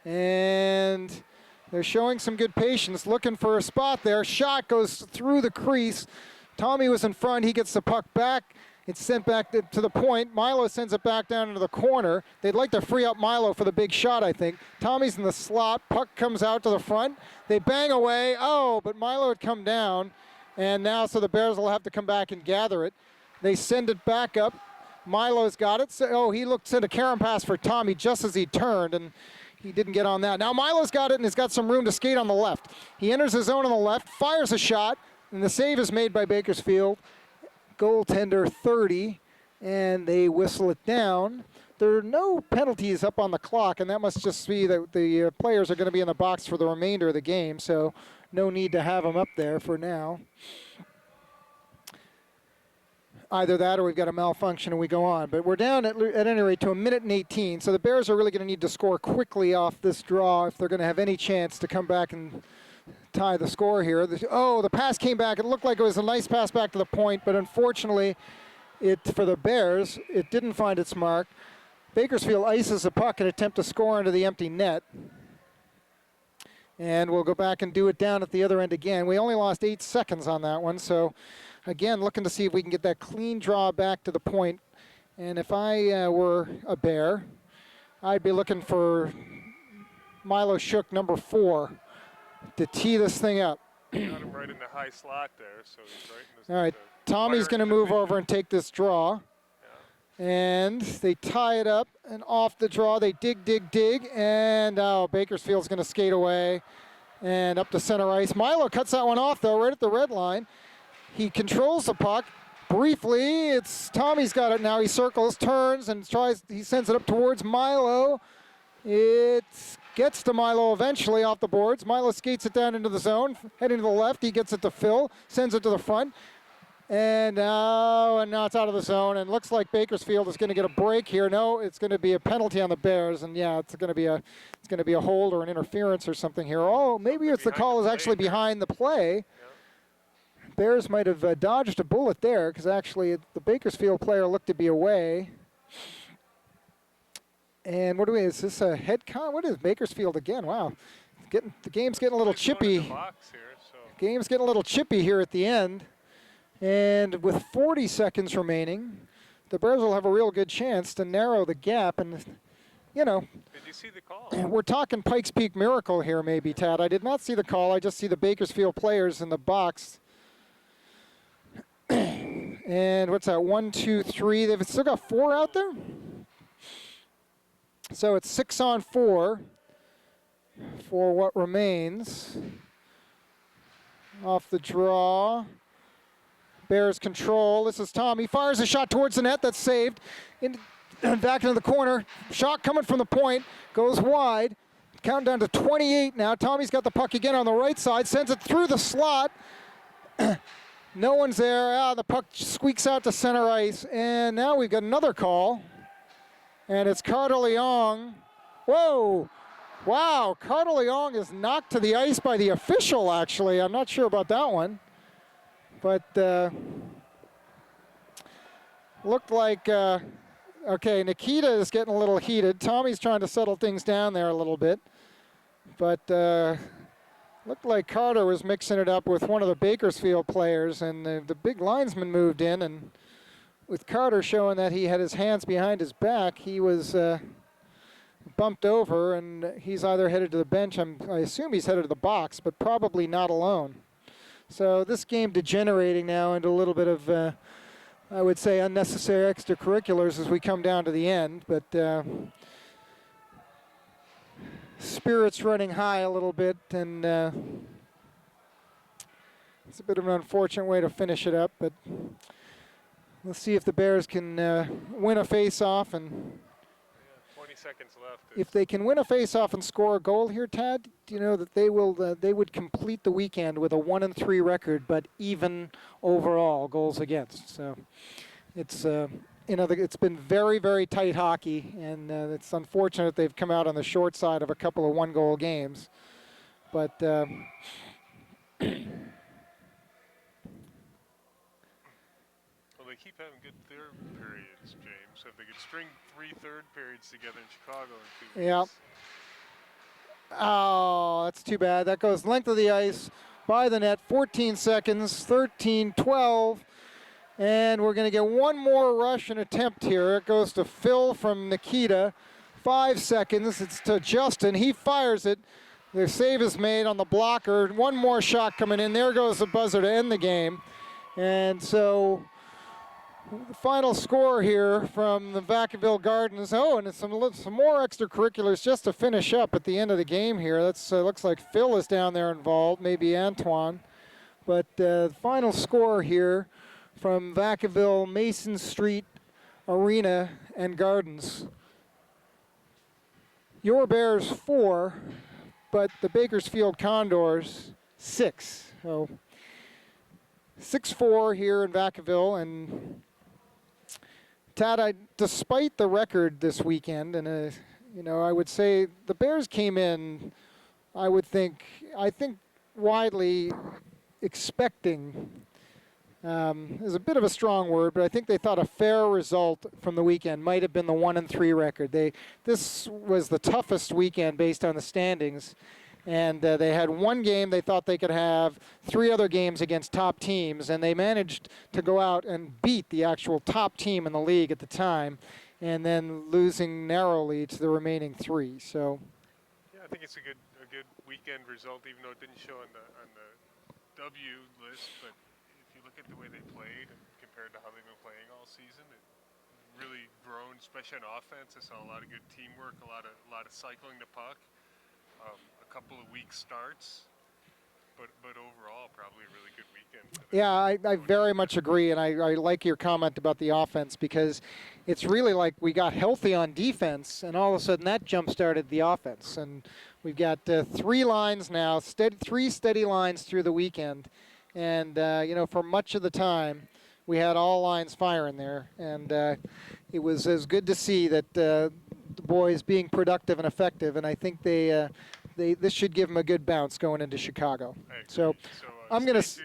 and they're showing some good patience, looking for a spot there. Shot goes through the crease. Tommy was in front. He gets the puck back. It's sent back to the point. Milo sends it back down into the corner. They'd like to free up Milo for the big shot, I think. Tommy's in the slot. Puck comes out to the front. They bang away. Oh, but Milo had come down. And now, so the Bears will have to come back and gather it. They send it back up. Milo's got it. So, he sent a Karen pass for Tommy just as he turned, and he didn't get on that. Now Milo's got it, and he's got some room to skate on the left. He enters his zone on the left, fires a shot, and the save is made by Bakersfield. Goaltender 30, and they whistle it down. There are no penalties up on the clock, and that must just be that the players are going to be in the box for the remainder of the game, so no need to have them up there for now. Either that or we've got a malfunction and we go on. But we're down at any rate to 1:18, so the Bears are really going to need to score quickly off this draw if they're going to have any chance to come back and tie the score here. The pass came back. It looked like it was a nice pass back to the point, but unfortunately, for the Bears, it didn't find its mark. Bakersfield ices the puck and attempt to score into the empty net. And we'll go back and do it down at the other end again. We only lost 8 seconds on that one, so again, looking to see if we can get that clean draw back to the point. And if I were a Bear, I'd be looking for Milo Shook, number 4, to tee this thing up.
Got him right in the high slot there, so he's right in the
All right, Tommy's going to move over and take this draw. Yeah. And they tie it up, and off the draw, they dig, and Bakersfield's going to skate away and up to center ice. Milo cuts that one off, though, right at the red line. He controls the puck. Briefly, Tommy's got it now. He circles, turns, and he sends it up towards Milo. It gets to Milo eventually off the boards. Milo skates it down into the zone, heading to the left. He gets it to Phil, sends it to the front. And now it's out of the zone, and looks like Bakersfield is going to get a break here. No, it's going to be a penalty on the Bears, and yeah, it's going to be a hold or an interference or something here. Oh, maybe the call is actually behind the play. Yeah. Bears might have dodged a bullet there, because actually the Bakersfield player looked to be away. And is this a head con? What is Bakersfield again? Wow, the game's getting a little chippy. Game's getting a little chippy here at the end. And with 40 seconds remaining, the Bears will have a real good chance to narrow the gap. And,
Did you see the call?
We're talking Pikes Peak miracle here, maybe, Tad. I did not see the call. I just see the Bakersfield players in the box. And what's that? 1, 2, 3. They've still got 4 out there? So it's 6-on-4 for what remains. Off the draw. Bears control. This is Tom. He fires a shot towards the net. That's saved. Back into the corner. Shot coming from the point. Goes wide. Countdown to 28 now. Tommy's got the puck again on the right side. Sends it through the slot. No one's there. The puck squeaks out to center ice. And now we've got another call. And it's Carter Leong. Whoa. Wow. Carter Leong is knocked to the ice by the official, actually. I'm not sure about that one. But looked like, Nikita is getting a little heated. Tommy's trying to settle things down there a little bit. But looked like Carter was mixing it up with one of the Bakersfield players, and the big linesman moved in, and with Carter showing that he had his hands behind his back, he was bumped over, and he's either headed to the bench. I assume he's headed to the box, but probably not alone. So this game degenerating now into a little bit of, I would say, unnecessary extracurriculars as we come down to the end. But spirits running high a little bit, and it's a bit of an unfortunate way to finish it up. But let's see if the Bears can win a face-off, and
20 seconds left.
if they can win a face-off and score a goal here, Tad, you know that they will. They would complete the weekend with a 1-3 record, but even overall goals against. So it's it's been very, very tight hockey, and it's unfortunate they've come out on the short side of a couple of one-goal games, but.
They keep having good third periods, James. So if they could string 3 third periods together in Chicago in 2 weeks.
Yep. Oh, that's too bad. That goes length of the ice by the net, 14 seconds, 13, 12. And we're going to get one more Russian attempt here. It goes to Phil from Nikita. 5 seconds. It's to Justin. He fires it. The save is made on the blocker. One more shot coming in. There goes the buzzer to end the game. And so the final score here from the Vacaville Gardens. Oh, and it's some more extracurriculars just to finish up at the end of the game here. That's looks like Phil is down there involved, maybe Antoine. But the final score here from Vacaville, Mason Street Arena and Gardens. Your Bears 4, but the Bakersfield Condors 6. So 6-4 here in Vacaville, and Tad, despite the record this weekend, and I would say the Bears came in, I think widely expecting, is a bit of a strong word, but I think they thought a fair result from the weekend might have been the 1-3 record. This was the toughest weekend based on the standings. And they had one game they thought they could have, 3 other games against top teams, and they managed to go out and beat the actual top team in the league at the time, and then losing narrowly to the remaining 3. So,
yeah, I think it's a good weekend result, even though it didn't show on the W list. But if you look at the way they played compared to how they've been playing all season, it really grown, especially on offense. I saw a lot of good teamwork, a lot of cycling the puck. A couple of weak starts, but overall probably a really good weekend.
Yeah, I very much agree, and I like your comment about the offense, because it's really like we got healthy on defense, and all of a sudden that jump-started the offense. And we've got 3 lines now, 3 steady lines through the weekend, and for much of the time we had all lines firing there, and it was as good to see that the boys being productive and effective, and I think this should give them a good bounce going into Chicago. So I'm going to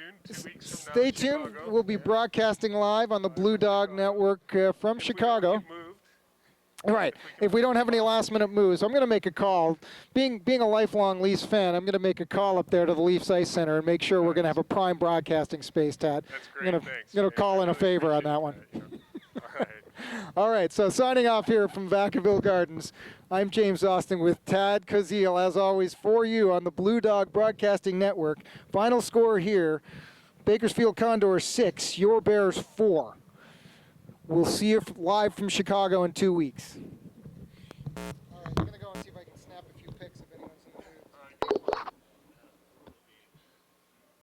stay tuned. We'll be broadcasting live on the Blue Dog Network from Chicago. Right. If we don't have any last-minute moves, I'm going to make a call. Being a lifelong Leafs fan, I'm going to make a call up there to the Leafs Ice Center and make sure we're going to have a prime broadcasting space, Tad.
That's great.
I'm going to call in a favor on that one. All right, so signing off here from Vacaville Gardens, I'm James Austin with Tad Kazil, as always, for you on the Blue Dog Broadcasting Network. Final score here, Bakersfield Condors 6, Your Bears 4. We'll see you live from Chicago in 2 weeks.